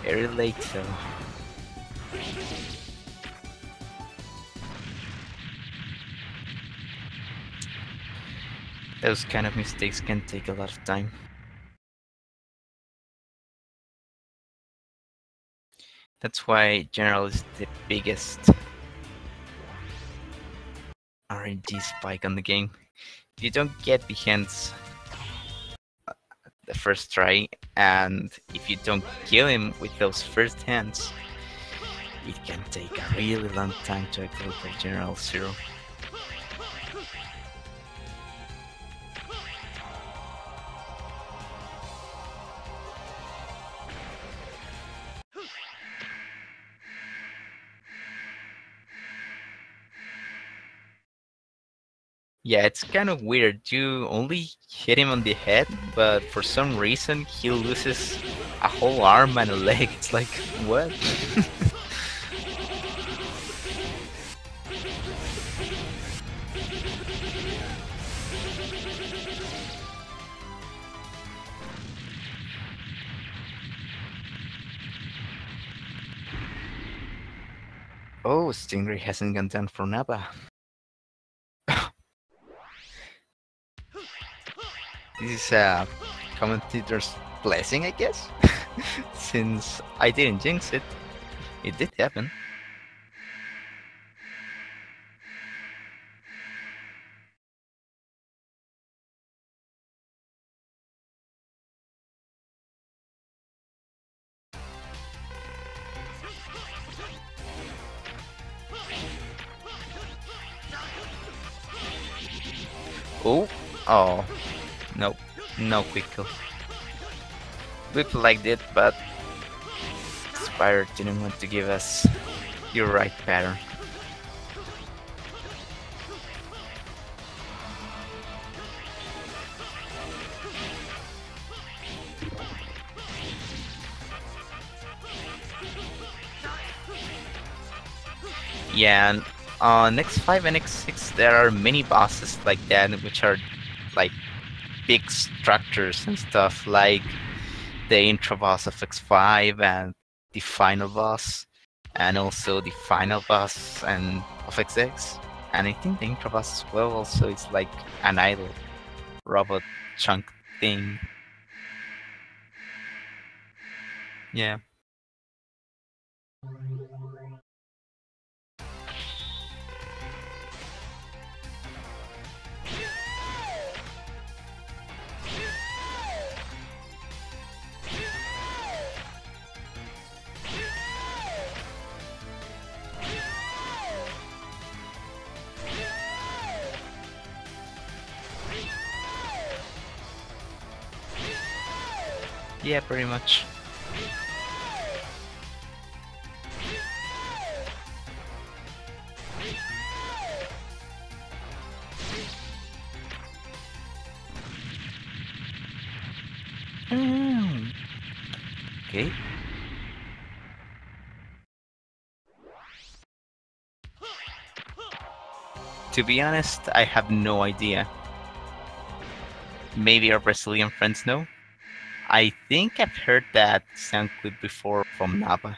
Very late though. Those kind of mistakes can take a lot of time. That's why General is the biggest RNG spike on the game. If you don't get the hands the first try, and if you don't kill him with those first hands, it can take a really long time to actually play General Zero. Yeah, it's kind of weird. You only hit him on the head, but for some reason he loses a whole arm and a leg. It's like, what? Oh, Stingray hasn't gone down for Nappa. This is a commentator's blessing, I guess. Since I didn't jinx it, it did happen. Oh, oh, no, no quick kill. Whip liked it, but Spire didn't want to give us your right pattern. Yeah, and next 5 and next 6 there are many bosses like that, which are like big structures and stuff, like the intro boss of X5 and the final boss, and also the final boss and of XX. And I think the intro boss as well also is like an idle robot chunk thing. Yeah. Yeah, pretty much. Mm. Okay. To be honest, I have no idea. Maybe our Brazilian friends know? I think I've heard that sound clip before from Nappa.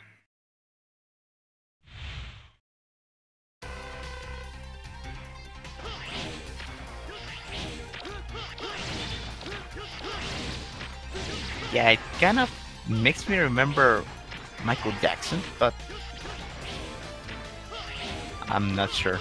Yeah, it kind of makes me remember Michael Jackson, but I'm not sure.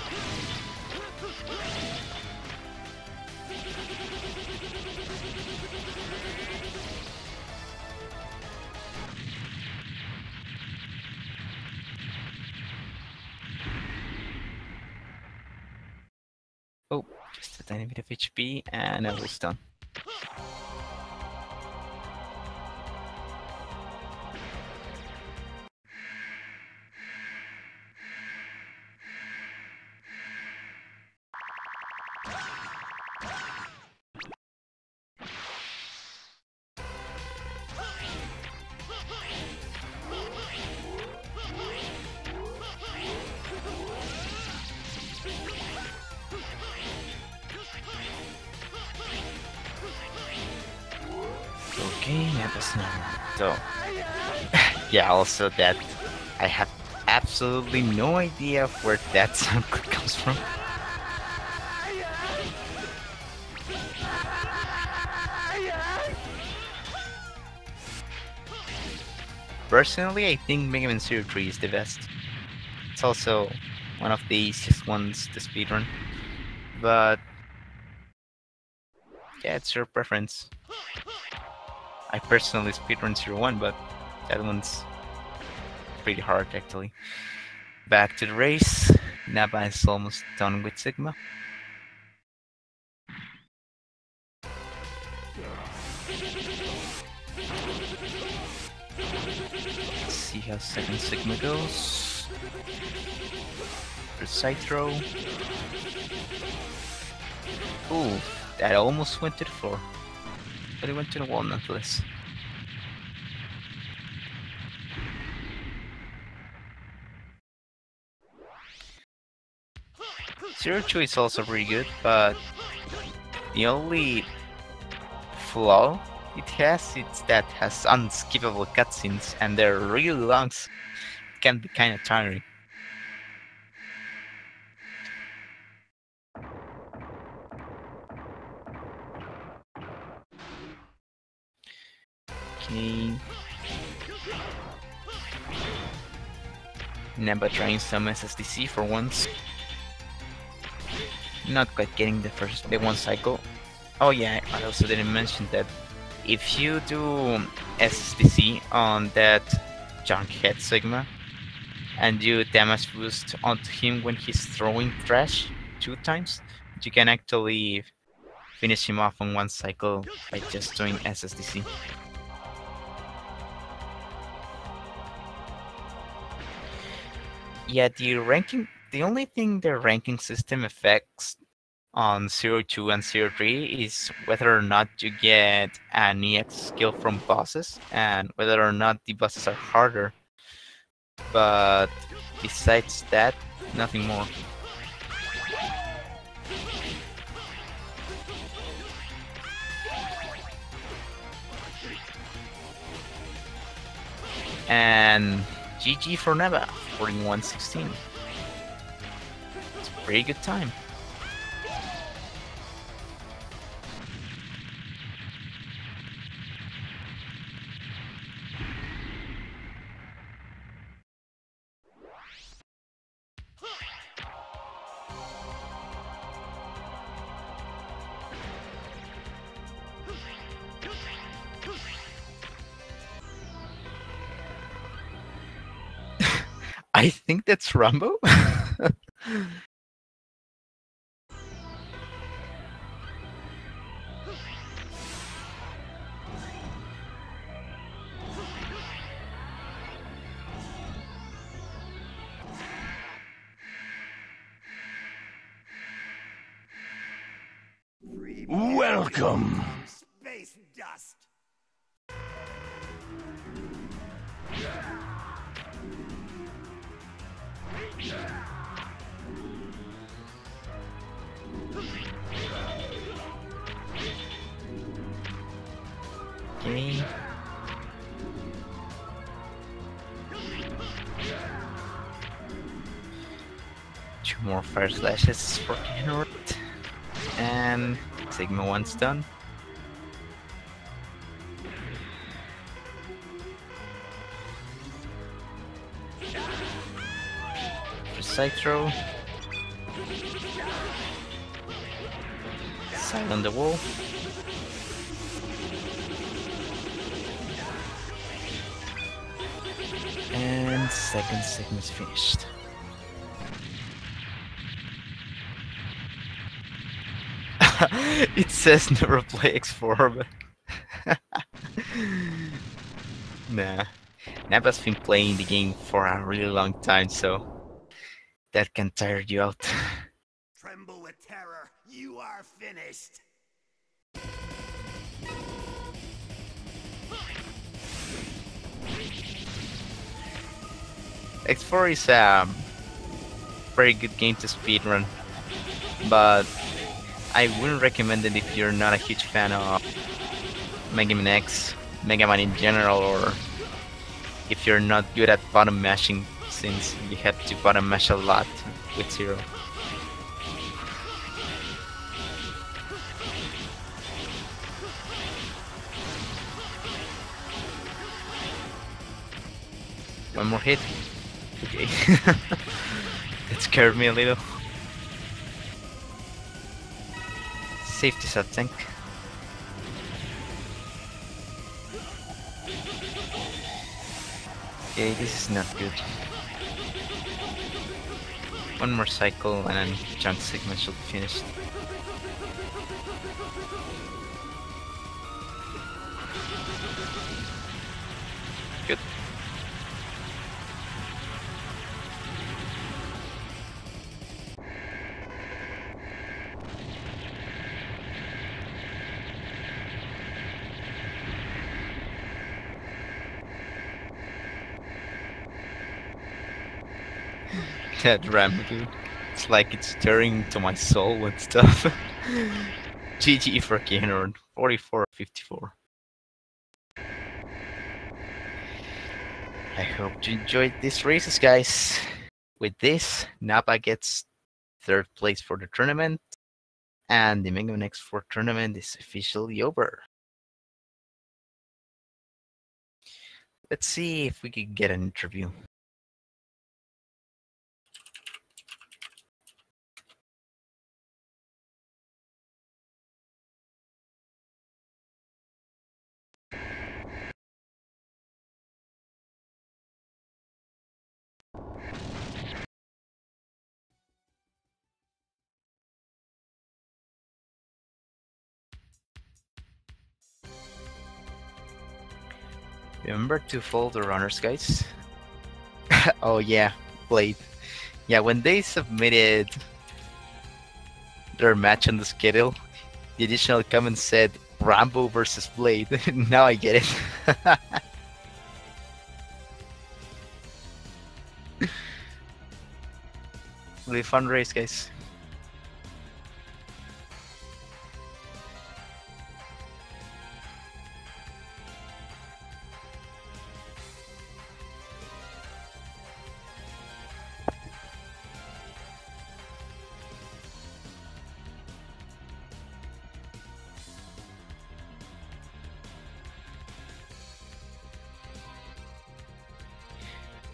Oh, just a tiny bit of HP and I was done. Okay, HksNappa. So, yeah, also that I have absolutely no idea where that sound clip comes from. Personally, I think Mega Man Zero 3 is the best. It's also one of the easiest ones to speedrun. But yeah, it's your preference. I personally speedrun Zero 1, but that one's pretty hard actually. Back to the race. Nappa is almost done with Sigma. Let's see how second Sigma goes. First side throw. Ooh, that almost went to the floor. But it went to the wall nonetheless. Zero 2 is also pretty good, but the only flaw it has is that it has unskippable cutscenes and they're really long, so it can be kinda tiring. Okay. Nappa trying some SSDC for once. Not quite getting the one cycle. Oh yeah, I also didn't mention that if you do SSDC on that junk head Sigma and you damage boost onto him when he's throwing trash 2 times, you can actually finish him off on one cycle by just doing SSDC. Yeah, the only thing the ranking system affects on 02 and 03 is whether or not you get an EX skill from bosses and whether or not the bosses are harder. But besides that, nothing more. And GG for Neva, 41-16. It's a pretty good time. I think that's Rambo. Welcome. Space dust. Okay. Two more fire slashes for Kehanort. And Sigma 1's done. Side throw. Side on the wall. And second Sigma's finished. It says never play X4, but nah. Nappa's been playing the game for a really long time, so that can tire you out. Tremble with terror. You are finished. X4 is a very good game to speedrun, but I wouldn't recommend it if you're not a huge fan of Mega Man X, Mega Man in general, or if you're not good at button mashing, since you have to button mash a lot with Zero. One more hit. Okay. That scared me a little. Safety shot tank. Okay, this is not good. One more cycle and then Junk Sigma should be finished. Good. That ram, dude. It's like it's stirring to my soul and stuff. GG for Kehanort, 44-54. I hope you enjoyed these races, guys. With this, Nappa gets 3rd place for the tournament, and the MMX4 tournament is officially over. Let's see if we can get an interview. Remember to follow the runners, guys. Oh yeah, Blade. Yeah, when they submitted their match on the schedule, the additional comment said Rambo versus Blade. Now I get it. Really fun race, guys.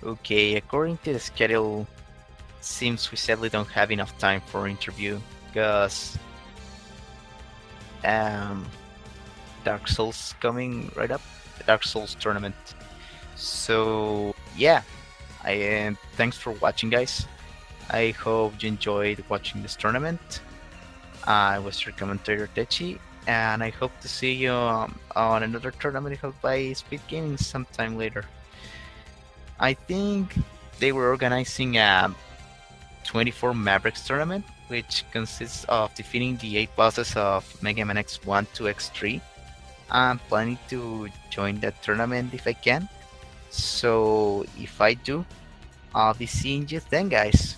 Okay, according to the schedule, seems we sadly don't have enough time for interview because um, Dark Souls coming right up, the Dark Souls tournament. So yeah, I thanks for watching, guys. I hope you enjoyed watching this tournament. I was your commentator Techi, and I hope to see you on another tournament held by Speed Gaming sometime later. I think they were organizing a 24 Mavericks tournament, which consists of defeating the 8 bosses of Mega Man X1 to X3. I'm planning to join that tournament if I can. So if I do, I'll be seeing you then, guys.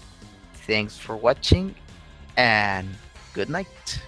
Thanks for watching, and good night.